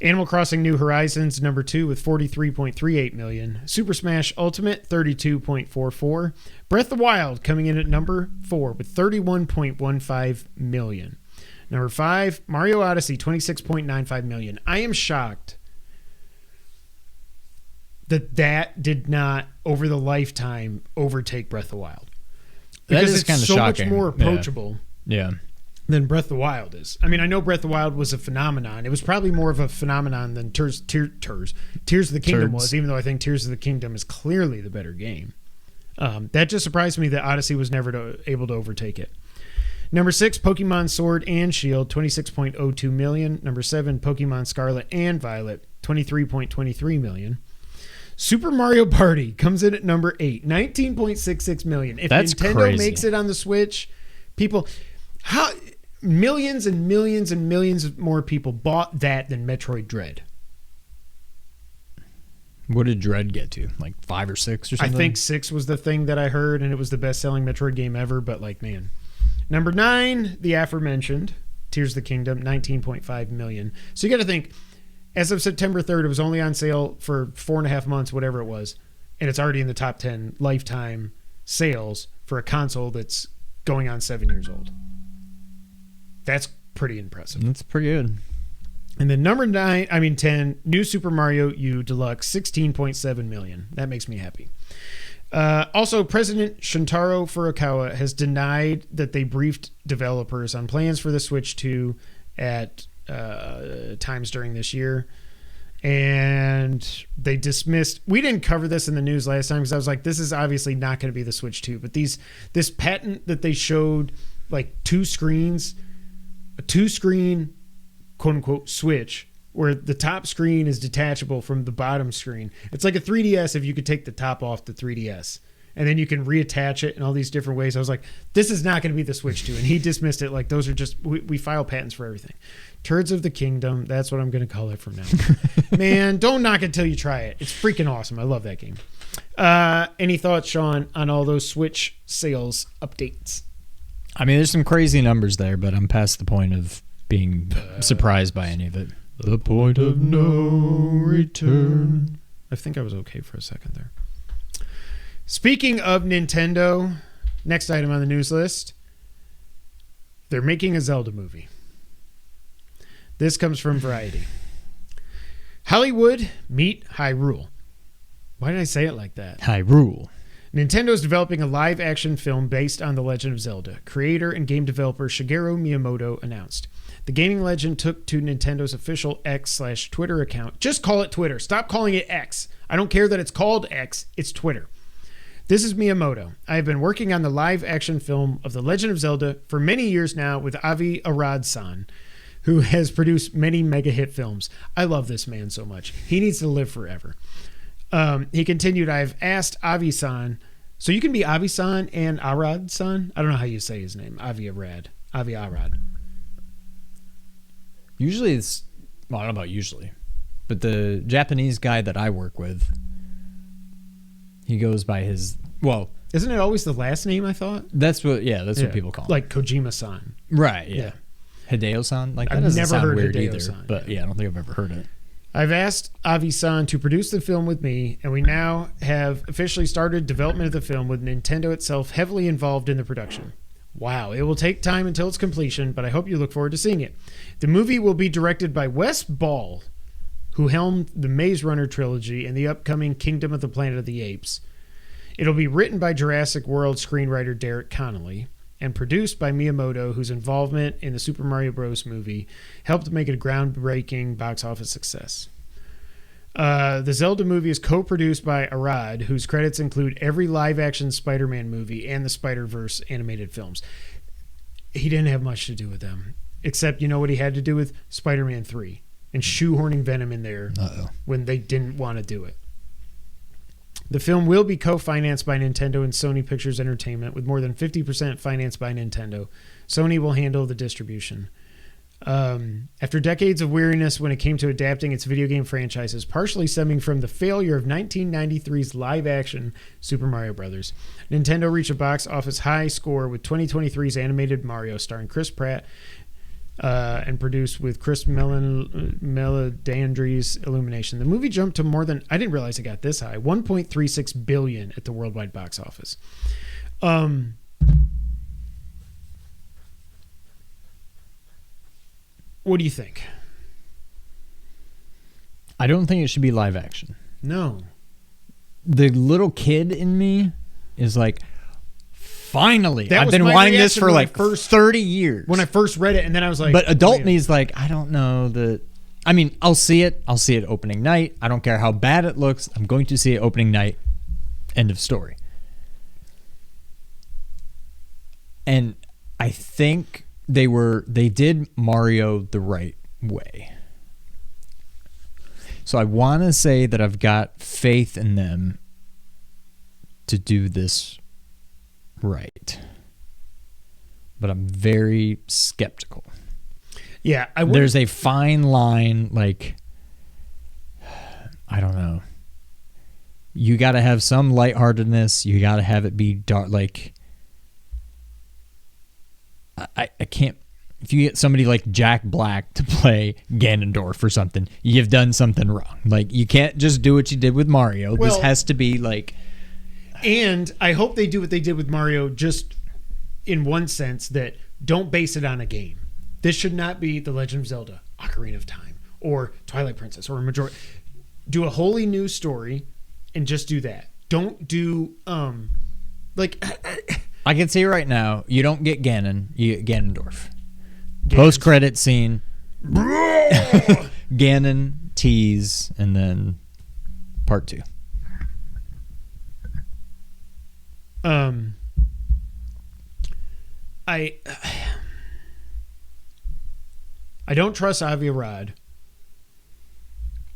Animal Crossing New Horizons, number 2 with 43.38 million. Super Smash Ultimate, 32.44. Breath of the Wild coming in at number 4 with 31.15 million. Number 5, Mario Odyssey, 26.95 million. I am shocked that did not, over the lifetime, overtake Breath of the Wild. Because it's so shocking. much more approachable. Yeah. Than Breath of the Wild is. I mean, I know Breath of the Wild was a phenomenon. It was probably more of a phenomenon than Tears of the Kingdom was, even though I think Tears of the Kingdom is clearly the better game. That just surprised me that Odyssey was never able to overtake it. Number 6, Pokemon Sword and Shield, 26.02 million. Number 7, Pokemon Scarlet and Violet, 23.23 million. Super Mario Party comes in at number 8, 19.66 million. If That's Nintendo crazy. makes it on the Switch, people... millions and millions and millions of more people bought that than Metroid Dread. What did Dread get to? Like 5 or 6 or something? I think 6 was the thing that I heard, and it was the best-selling Metroid game ever, but like, man. Number 9, the aforementioned Tears of the Kingdom, 19.5 million. So you got to think, as of September 3rd, it was only on sale for 4.5 months, whatever it was, and it's already in the top 10 lifetime sales for a console that's going on 7 years old. That's pretty impressive. That's pretty good. And then number 10, New Super Mario U Deluxe, 16.7 million. That makes me happy. Also, President Shuntaro Furukawa has denied that they briefed developers on plans for the Switch 2 at times during this year. And they dismissed... We didn't cover this in the news last time because I was like, this is obviously not going to be the Switch 2. But this patent that they showed, like 2 screens, a 2-screen, quote-unquote, Switch, where the top screen is detachable from the bottom screen. It's like a 3DS if you could take the top off the 3DS. And then you can reattach it in all these different ways. I was like, this is not going to be the Switch 2. And he dismissed it like those are just... We file patents for everything. Turds of the Kingdom. That's what I'm going to call it from now on. Man, don't knock it till you try it. It's freaking awesome. I love that game. Any thoughts, Sean, on all those Switch sales updates? I mean, there's some crazy numbers there, but I'm past the point of being surprised by any of it. The point of no return. I think I was okay for a second there. Speaking of Nintendo, next item on the news list, they're making a Zelda movie. This comes from Variety. Hollywood meet Hyrule. Why did I say it like that? Hyrule. Nintendo is developing a live-action film based on The Legend of Zelda. Creator and game developer Shigeru Miyamoto announced. The gaming legend took to Nintendo's official X/Twitter account. Just call it Twitter. Stop calling it X. I don't care that it's called X. It's Twitter. This is Miyamoto. I have been working on the live-action film of The Legend of Zelda for many years now with Avi Arad-san, who has produced many mega-hit films. I love this man so much. He needs to live forever. He continued, I've asked Avi-san, so you can be Avi-san and Arad-san? I don't know how you say his name. Avi Arad. Usually it's, well, I don't know about usually, but the Japanese guy that I work with, he goes by his, well. Isn't it always the last name, I thought? That's what people call him. Like Kojima-san. Right, yeah. Hideo-san? Like, that I've doesn't never sound heard weird Hideo-san, either, but yeah, I don't think I've ever heard it. I've asked Avi-san to produce the film with me, and we now have officially started development of the film with Nintendo itself heavily involved in the production. Wow, it will take time until its completion, but I hope you look forward to seeing it. The movie will be directed by Wes Ball, who helmed the Maze Runner trilogy and the upcoming Kingdom of the Planet of the Apes. It'll be written by Jurassic World screenwriter Derek Connolly and produced by Miyamoto, whose involvement in the Super Mario Bros. Movie helped make it a groundbreaking box office success. The Zelda movie is co-produced by Arad, whose credits include every live-action Spider-Man movie and the Spider-Verse animated films. He didn't have much to do with them, except you know what he had to do with? Spider-Man 3 and shoehorning Venom in there when they didn't want to do it. The film will be co-financed by Nintendo and Sony Pictures Entertainment, with more than 50% financed by Nintendo. Sony will handle the distribution. After decades of weariness when it came to adapting its video game franchises, partially stemming from the failure of 1993's live-action Super Mario Bros., Nintendo reached a box office high score with 2023's animated Mario starring Chris Pratt and produced with Chris Meledandri's illumination. The movie jumped to more than, I didn't realize it got this high, $1.36 billion at the worldwide box office. What do you think? I don't think it should be live action. No. The little kid in me is like, finally. That I've was been my wanting this reaction for when like 30 years. When I first read it, and then I was like... But adult me is like, I don't know that... I mean, I'll see it. I'll see it opening night. I don't care how bad it looks. I'm going to see it opening night. End of story. And I think they did Mario the right way. So I want to say that I've got faith in them to do this right. but I'm very skeptical. Yeah, there's a fine line, like, I don't know. You got to have some lightheartedness. You got to have it be dark. Like, I can't. If you get somebody like Jack Black to play Ganondorf or something, you've done something wrong. Like, you can't just do what you did with Mario. This has to be like. And I hope they do what they did with Mario, just in one sense, that don't base it on a game. This should not be The Legend of Zelda, Ocarina of Time, or Twilight Princess, or Majora. Do a wholly new story and just do that. Don't do, like... I can see right now, you don't get Ganon, you get Ganondorf. Post-credit scene. Ganon, tease, and then part 2. I don't trust Avi Arad.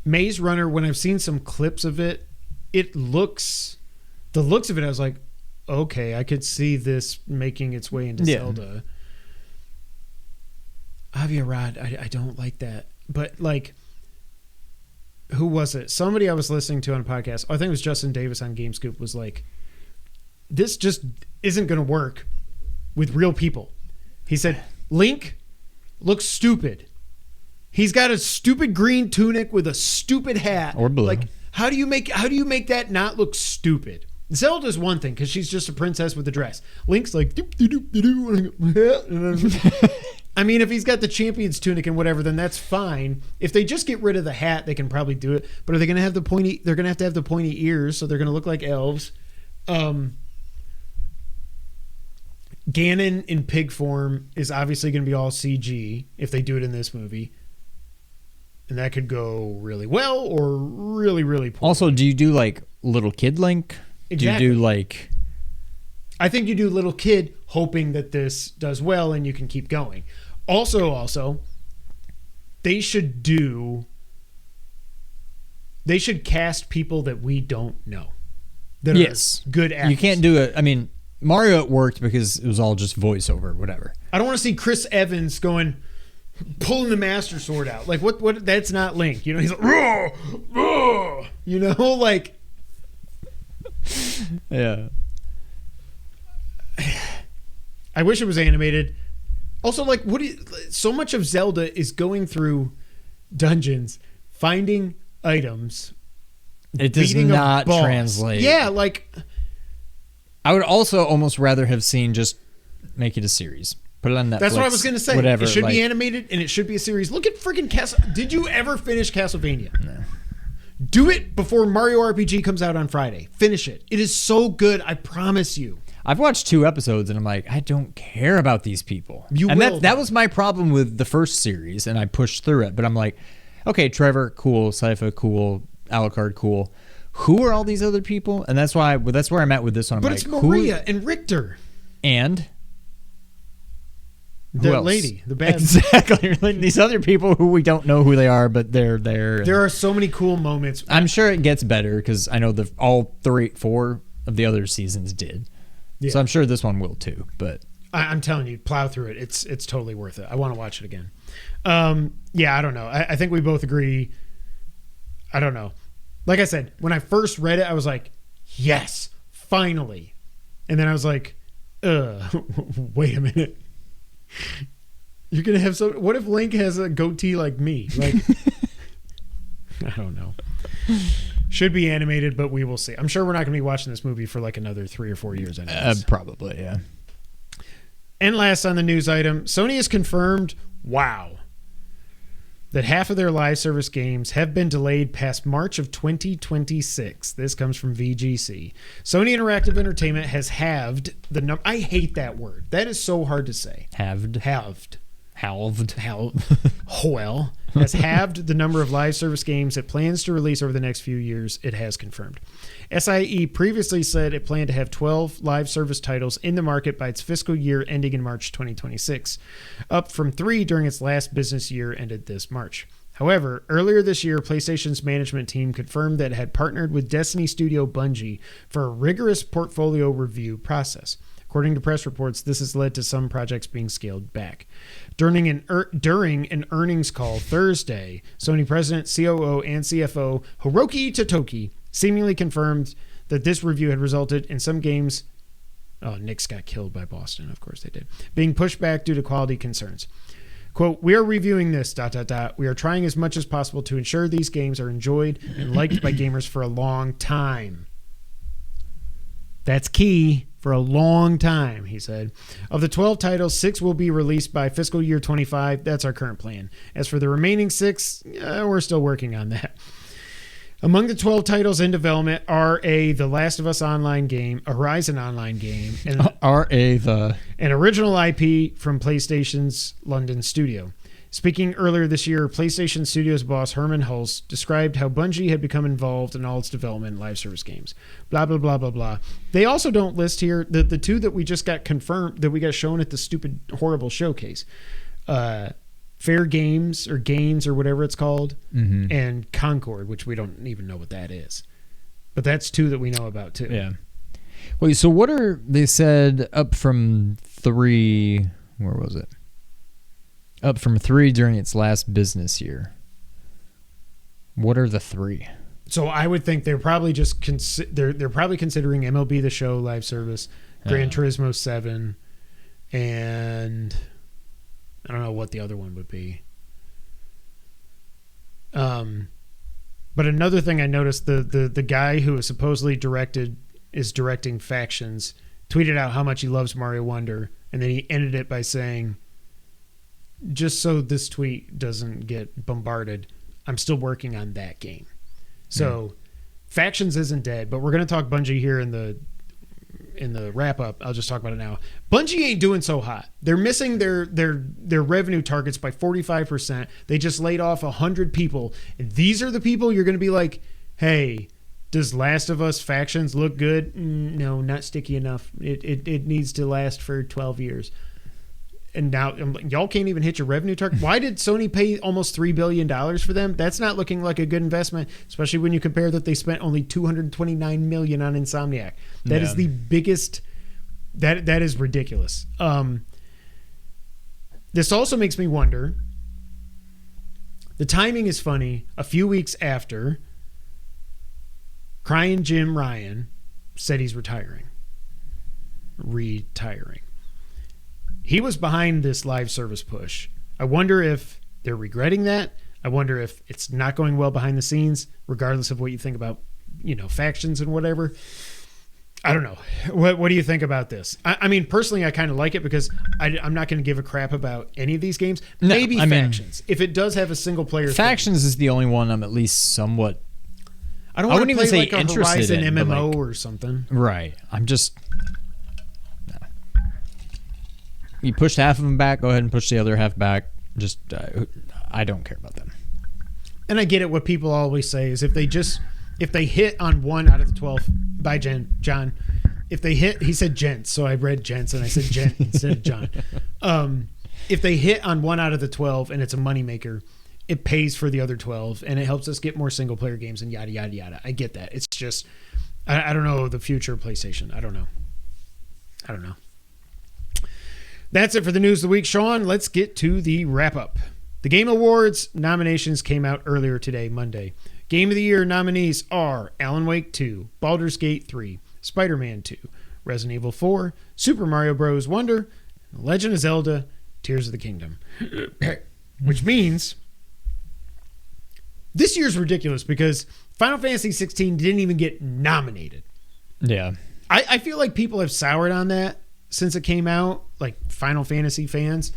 Maze Runner, when I've seen some clips of it, the looks of it, I was like, okay, I could see this making its way into Zelda. Avi Arad, I don't like that. But, like, who was it? Somebody I was listening to on a podcast, I think it was Justin Davis on GameScoop, was like, this just isn't going to work with real people. He said, Link looks stupid. He's got a stupid green tunic with a stupid hat. Or blue. Like, how do you make that not look stupid? Zelda's one thing because she's just a princess with a dress. Link's like, I mean, if he's got the champion's tunic and whatever, then that's fine. If they just get rid of the hat, they can probably do it. But are they going to have the pointy? They're going to have the pointy ears, so they're going to look like elves. Ganon in pig form is obviously going to be all CG if they do it in this movie. And that could go really well or really, really poorly. Also, do you do like little kid Link? Exactly. Do you do like... I think you do little kid hoping that this does well and you can keep going. Also, they should cast people that we don't know. That are good actors. You can't do it. I mean, Mario, it worked because it was all just voiceover, whatever. I don't want to see Chris Evans pulling the Master Sword out. Like, what? That's not Link. You know, he's like, "Roar, roar," you know, like. Yeah. I wish it was animated. Also, like, so much of Zelda is going through dungeons, finding items. It does not translate. Yeah, like. I would also almost rather have seen just make it a series. Put it on Netflix. That's what I was going to say. Whatever. It should be animated and it should be a series. Look at freaking Did you ever finish Castlevania? No. Do it before Mario RPG comes out on Friday. Finish it. It is so good. I promise you. I've watched 2 episodes and I'm like, I don't care about these people. That was my problem with the first series, and I pushed through it. But I'm like, okay, Trevor, cool. Sypha, cool. Alucard, cool. Who are all these other people? And that's where I'm at with this one. But it's Maria and Richter. And the lady, the bad. Exactly. These other people who we don't know who they are, but they're there. There are so many cool moments. I'm sure it gets better because I know all 4 of the other seasons did. Yeah. So I'm sure this one will too. But I'm telling you, plow through it. It's totally worth it. I want to watch it again. Yeah, I don't know. I think we both agree. I don't know. Like I said, when I first read it, I was like, yes, finally. And then I was like, wait a minute. You're going to have what if Link has a goatee like me? Like, I don't know. Should be animated, but we will see. I'm sure we're not going to be watching this movie for like another 3 or 4 years. Probably, yeah. And last on the news item, Sony has confirmed, that half of their live service games have been delayed past March of 2026. This comes from VGC. Sony Interactive Entertainment has halved the number. I hate that word. That is so hard to say. Halved. Well, has halved the number of live service games it plans to release over the next few years, it has confirmed. SIE previously said it planned to have 12 live service titles in the market by its fiscal year ending in March 2026, up from 3 during its last business year ended this March. However, earlier this year, PlayStation's management team confirmed that it had partnered with Destiny studio Bungie for a rigorous portfolio review process. According to press reports, this has led to some projects being scaled back. During an earnings call Thursday, Sony president, COO, and CFO Hiroki Totoki seemingly confirmed that this review had resulted in some games. Oh, Knicks got killed by Boston. Of course they did. Being pushed back due to quality concerns. Quote, we are reviewing this, ... We are trying as much as possible to ensure these games are enjoyed and liked by gamers for a long time. That's key. For a long time, he said. Of the 12 titles, 6 will be released by fiscal year 25. That's our current plan. As for the remaining 6, we're still working on that. Among the 12 titles in development are The Last of Us online game, a Horizon online game, and an original IP from PlayStation's London studio. Speaking earlier this year, PlayStation Studios boss Herman Hulse described how Bungie had become involved in all its development and live service games. Blah, blah, blah, blah, blah. They also don't list here the 2 that we just got confirmed, that we got shown at the stupid, horrible showcase. Fair Games or Gains or whatever it's called, and Concord, which we don't even know what that is. But that's 2 that we know about too. Yeah. Wait, so what are they said up from 3? Where was it? Up from 3 during its last business year. What are the 3? So I would think they're probably just they're probably considering MLB The Show live service, Gran Turismo 7, and I don't know what the other one would be. But another thing I noticed, the guy who is supposedly directing Factions tweeted out how much he loves Mario Wonder, and then he ended it by saying, just so this tweet doesn't get bombarded, I'm still working on that game. So Factions isn't dead, but we're going to talk Bungie here in the wrap up. I'll just talk about it now. Bungie ain't doing so hot. They're missing their revenue targets by 45%. They just laid off 100 people. And these are the people you're going to be like, hey, does Last of Us Factions look good? No, not sticky enough. It needs to last for 12 years. And now y'all can't even hit your revenue target. Why did Sony pay almost $3 billion for them? That's not looking like a good investment, especially when you compare that they spent only $229 million on Insomniac. That is the biggest. That is ridiculous. This also makes me wonder. The timing is funny. A few weeks after Crying Jim Ryan said he's retiring. He was behind this live service push. I wonder if they're regretting that. I wonder if it's not going well behind the scenes, regardless of what you think about, Factions and whatever. I don't know. What do you think about this? I mean, personally, I kind of like it because I'm not going to give a crap about any of these games. No, Maybe Factions. If it does have a single player Factions is the only one I'm at least somewhat. I don't want to play even say like a interested Horizon in, MMO or something. Right. I'm just. You pushed half of them back. Go ahead and push the other half back. Just, I don't care about them. And I get it. What people always say is if they hit on 1 out of the 12 by John, if they hit, he said gents, so I read gents and I said gent instead of John. If they hit on 1 out of the 12 and it's a moneymaker, it pays for the other 12 and it helps us get more single player games and yada, yada, yada. I get that. It's just, I don't know the future of PlayStation. I don't know. That's it for the news of the week. Sean, let's get to the wrap-up. The Game Awards nominations came out earlier today, Monday. Game of the Year nominees are Alan Wake 2, Baldur's Gate 3, Spider-Man 2, Resident Evil 4, Super Mario Bros. Wonder, and The Legend of Zelda, Tears of the Kingdom. Which means this year's ridiculous because Final Fantasy 16 didn't even get nominated. Yeah. I feel like people have soured on that since it came out, like Final Fantasy fans.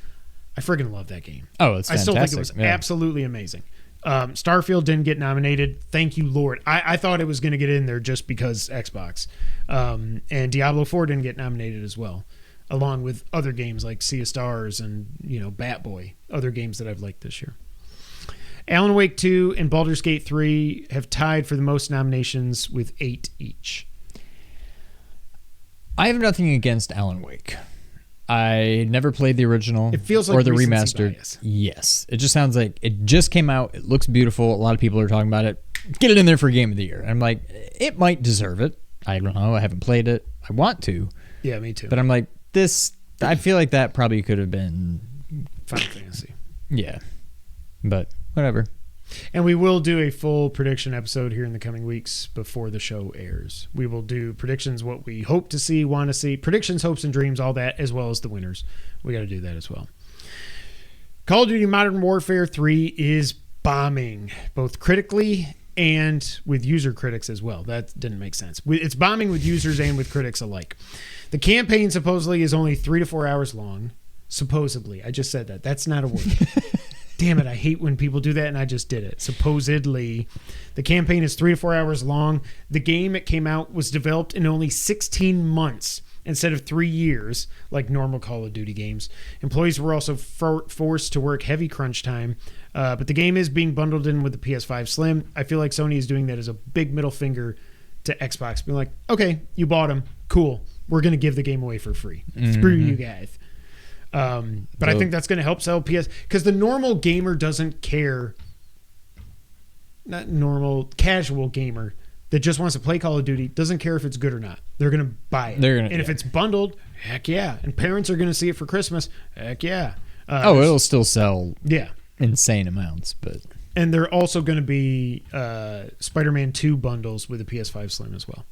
I friggin' love that game. Oh, it's fantastic. I still think it was absolutely amazing. Starfield didn't get nominated. Thank you, Lord. I thought it was going to get in there just because Xbox. And Diablo 4 didn't get nominated as well, along with other games like Sea of Stars and, Bat Boy, other games that I've liked this year. Alan Wake 2 and Baldur's Gate 3 have tied for the most nominations with 8 each. I have nothing against Alan Wake. I never played the original it feels like or the remastered. Bias. Yes. It just sounds like it just came out. It looks beautiful. A lot of people are talking about it. Get it in there for Game of the Year. I'm like, it might deserve it. I don't know. I haven't played it. I want to. Yeah, me too. But I'm like, I feel like that probably could have been Final Fantasy. Yeah. But whatever. And we will do a full prediction episode here in the coming weeks before the show airs. We will do predictions, what we hope to see, want to see, predictions, hopes, and dreams, all that, as well as the winners. We got to do that as well. Call of Duty Modern Warfare 3 is bombing, both critically and with user critics as well. That didn't make sense. It's bombing with users and with critics alike. The campaign supposedly is only 3 to 4 hours long. Supposedly. I just said that. That's not a word. Damn it, I hate when people do that, and I just did it. Supposedly. The campaign is 3 to 4 hours long. The game, it came out, was developed in only 16 months instead of 3 years, like normal Call of Duty games. Employees were also forced to work heavy crunch time, but the game is being bundled in with the PS5 Slim. I feel like Sony is doing that as a big middle finger to Xbox, being like, okay, you bought them, cool. We're going to give the game away for free. Screw you guys. But I think that's going to help sell PS, because the normal gamer doesn't care. Not normal, casual gamer that just wants to play Call of Duty doesn't care if it's good or not. They're going to buy it. And if it's bundled, heck yeah. And parents are going to see it for Christmas, heck yeah. It'll still sell yeah, insane amounts. And there are also going to be Spider-Man 2 bundles with the PS5 Slim as well.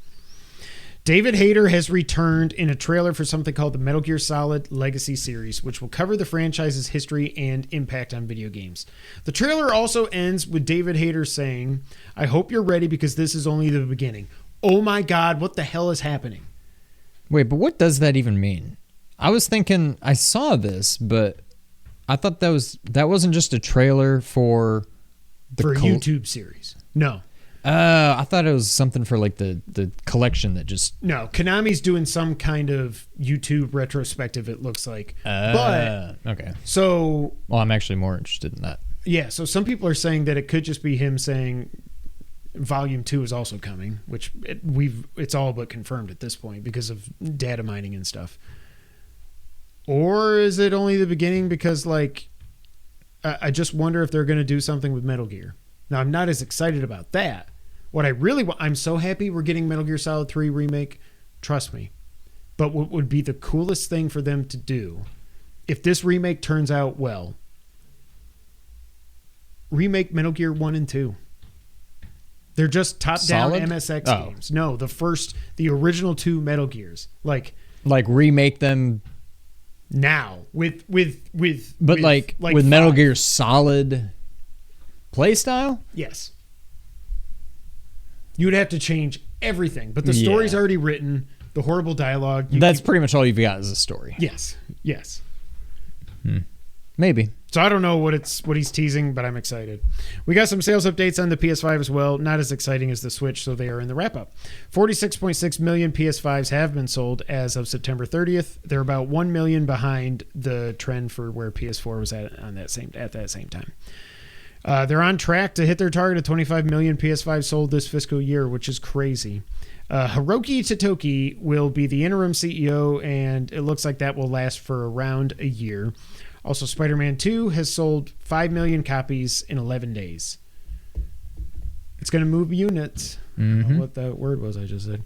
David Hayter has returned in a trailer for something called the Metal Gear Solid Legacy series, which will cover the franchise's history and impact on video games. The trailer also ends with David Hayter saying, "I hope you're ready because this is only the beginning." Oh my God, what the hell is happening? Wait, but what does that even mean? I was thinking, I saw this, but I thought that wasn't just a trailer for the YouTube series. No. I thought it was something for like the collection that just... No, Konami's doing some kind of YouTube retrospective, it looks like. But okay. So... Well, I'm actually more interested in that. Yeah, so some people are saying that it could just be him saying Volume 2 is also coming, which it's all but confirmed at this point because of data mining and stuff. Or is it only the beginning because, like, I just wonder if they're going to do something with Metal Gear. Now, I'm not as excited about that. What I really want, I'm so happy we're getting Metal Gear Solid 3 Remake. Trust me. But what would be the coolest thing for them to do, if this remake turns out well, remake Metal Gear 1 and 2. They're just top-down MSX games. No, the original 2 Metal Gears. Like remake them now with Metal Gear Solid play style? Yes. You would have to change everything, but the story's already written. The horrible dialogue. That's pretty much all you've got is a story. Yes. Maybe. So I don't know what he's teasing, but I'm excited. We got some sales updates on the PS5 as well. Not as exciting as the Switch, so they are in the wrap-up. 46.6 million PS5s have been sold as of September 30th. They're about 1 million behind the trend for where PS4 was at that same time. They're on track to hit their target of 25 million PS5 sold this fiscal year, which is crazy. Hiroki Totoki will be the interim CEO, and it looks like that will last for around a year. Also, Spider-Man 2 has sold 5 million copies in 11 days. It's going to move units. I don't know what that word was I just said.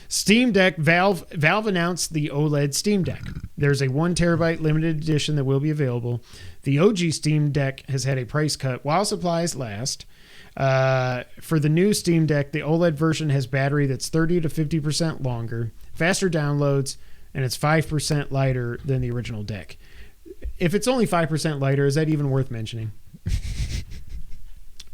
Steam Deck. Valve announced the OLED Steam Deck. There's a 1 terabyte limited edition that will be available. The OG Steam Deck has had a price cut while supplies last. For the new Steam Deck, the OLED version has battery that's 30 to 50% longer, faster downloads, and it's 5% lighter than the original deck. If it's only 5% lighter, is that even worth mentioning?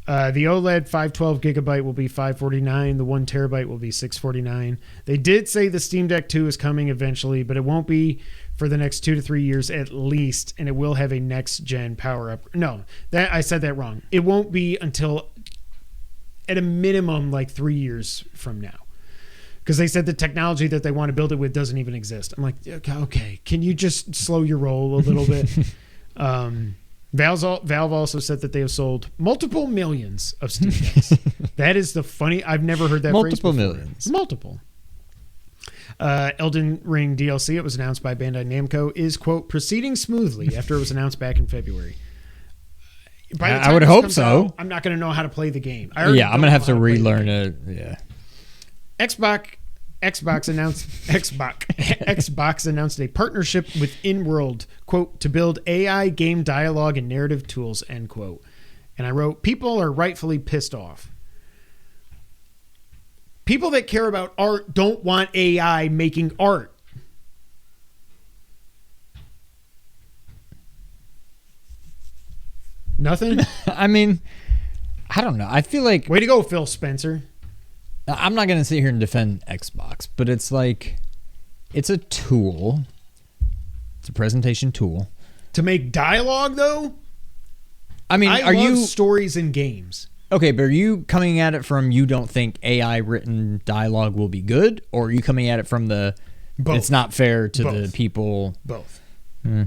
The OLED 512 gigabyte will be $549. The 1 terabyte will be $649. They did say the Steam Deck 2 is coming eventually, but it won't be for the next 2 to 3 years at least, and it will have a next-gen power up. No, I said that wrong. It won't be until, at a minimum, like 3 years from now. Because they said the technology that they want to build it with doesn't even exist. I'm like, okay, can you just slow your roll a little bit? Valve also said that they have sold multiple millions of Steam Decks. That is I've never heard that phrase before. Millions. Multiple. Elden Ring DLC, it was announced by Bandai Namco, is, quote, proceeding smoothly after it was announced back in February. By the time I would hope so. Out, I'm not going to know how to play the game. I'm going to have to relearn it. Yeah. Xbox announced a partnership with InWorld, quote, to build AI game dialogue and narrative tools, end quote. And I wrote, people are rightfully pissed off. People that care about art don't want AI making art. Nothing? I mean, I don't know. I feel like... Way to go, Phil Spencer. I'm not going to sit here and defend Xbox, but it's like... It's a tool. It's a presentation tool. To make dialogue, though? I mean, I love stories in games. Okay, but are you coming at it from you don't think AI written dialogue will be good? Or are you coming at it from the... Both. It's not fair to Both. the people... Both. Hmm.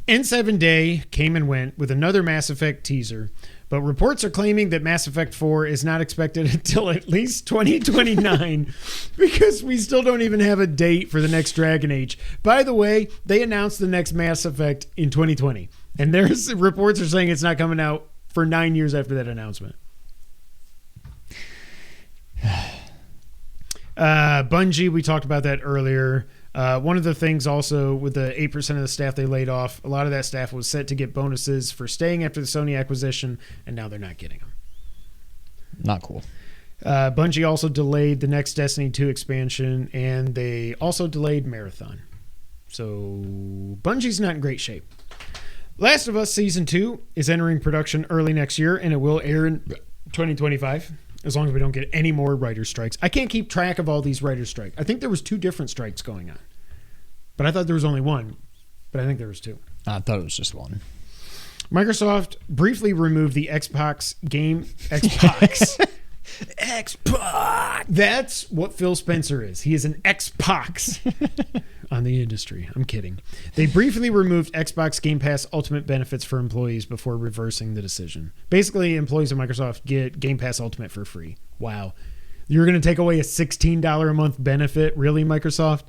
N7 Day came and went with another Mass Effect teaser, but reports are claiming that Mass Effect 4 is not expected until at least 2029 because we still don't even have a date for the next Dragon Age. By the way, they announced the next Mass Effect in 2020, and there's reports are saying it's not coming out for 9 years after that announcement. Bungie, we talked about that earlier. One of the things also with the 8% of the staff they laid off, a lot of that staff was set to get bonuses for staying after the Sony acquisition, and now they're not getting them. Not cool. Bungie also delayed the next Destiny 2 expansion, and they also delayed Marathon. So Bungie's not in great shape. Last of Us Season 2 is entering production early next year, and it will air in 2025. As long as we don't get any more writer's strikes. I can't keep track of all these writer's strikes. I think there was 2 different strikes going on. But I thought there was only one. But I think there was 2. I thought it was just one. Microsoft briefly removed the Xbox game... Xbox. Xbox. That's what Phil Spencer is. He is an Xbox on the industry. I'm kidding. They briefly removed Xbox Game Pass Ultimate benefits for employees before reversing the decision. Basically, employees of Microsoft get Game Pass Ultimate for free. Wow. You're going to take away a $16 a month benefit? Really, Microsoft?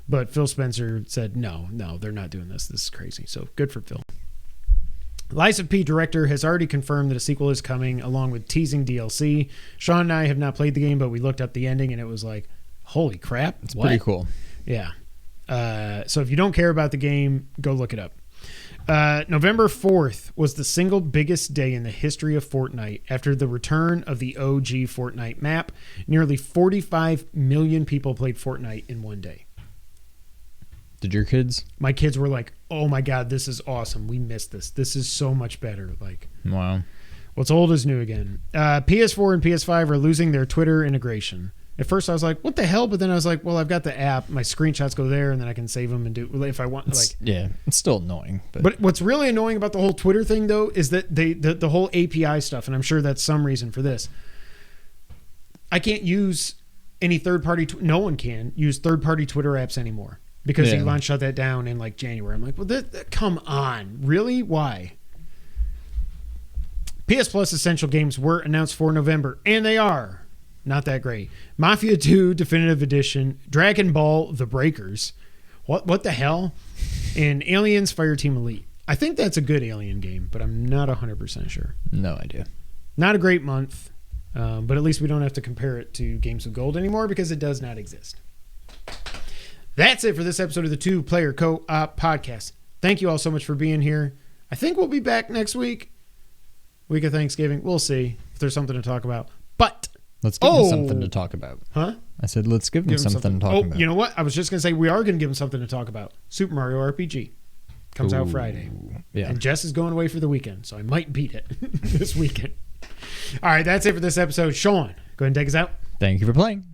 But Phil Spencer said, no, they're not doing this. This is crazy. So good for Phil. Lies of P director has already confirmed that a sequel is coming along with teasing DLC. Sean and I have not played the game, but we looked up the ending and it was like, holy crap. It's pretty cool. Yeah. So if you don't care about the game, go look it up. November 4th was the single biggest day in the history of Fortnite after the return of the OG Fortnite map. Nearly 45 million people played Fortnite in one day. Did your kids? My kids were like, oh my God, this is awesome. We missed this. This is so much better. Like, wow. What's old is new again. PS4 and PS5 are losing their Twitter integration. At first I was like, what the hell? But then I was like, well, I've got the app. My screenshots go there and then I can save them and do if I want. It's still annoying. But what's really annoying about the whole Twitter thing, though, is that the whole API stuff, and I'm sure that's some reason for this. I can't use any third-party. No one can use third-party Twitter apps anymore. Because Elon shut that down in like January. I'm like, well, come on. Really? Why? PS Plus Essential Games were announced for November, and they are. Not that great. Mafia 2 Definitive Edition, Dragon Ball The Breakers. What the hell? And Aliens Fireteam Elite. I think that's a good Alien game, but I'm not 100% sure. No idea. Not a great month, but at least we don't have to compare it to Games of Gold anymore because it does not exist. That's it for this episode of the Two Player Co-op Podcast. Thank you all so much for being here. I think we'll be back next week. Week of Thanksgiving. We'll see if there's something to talk about. But let's give them something to talk about. Huh? I said let's give them something to talk about. You know what? I was just going to say we are going to give them something to talk about. Super Mario RPG comes out Friday. Yeah. And Jess is going away for the weekend, so I might beat it this weekend. All right, that's it for this episode. Sean, go ahead and take us out. Thank you for playing.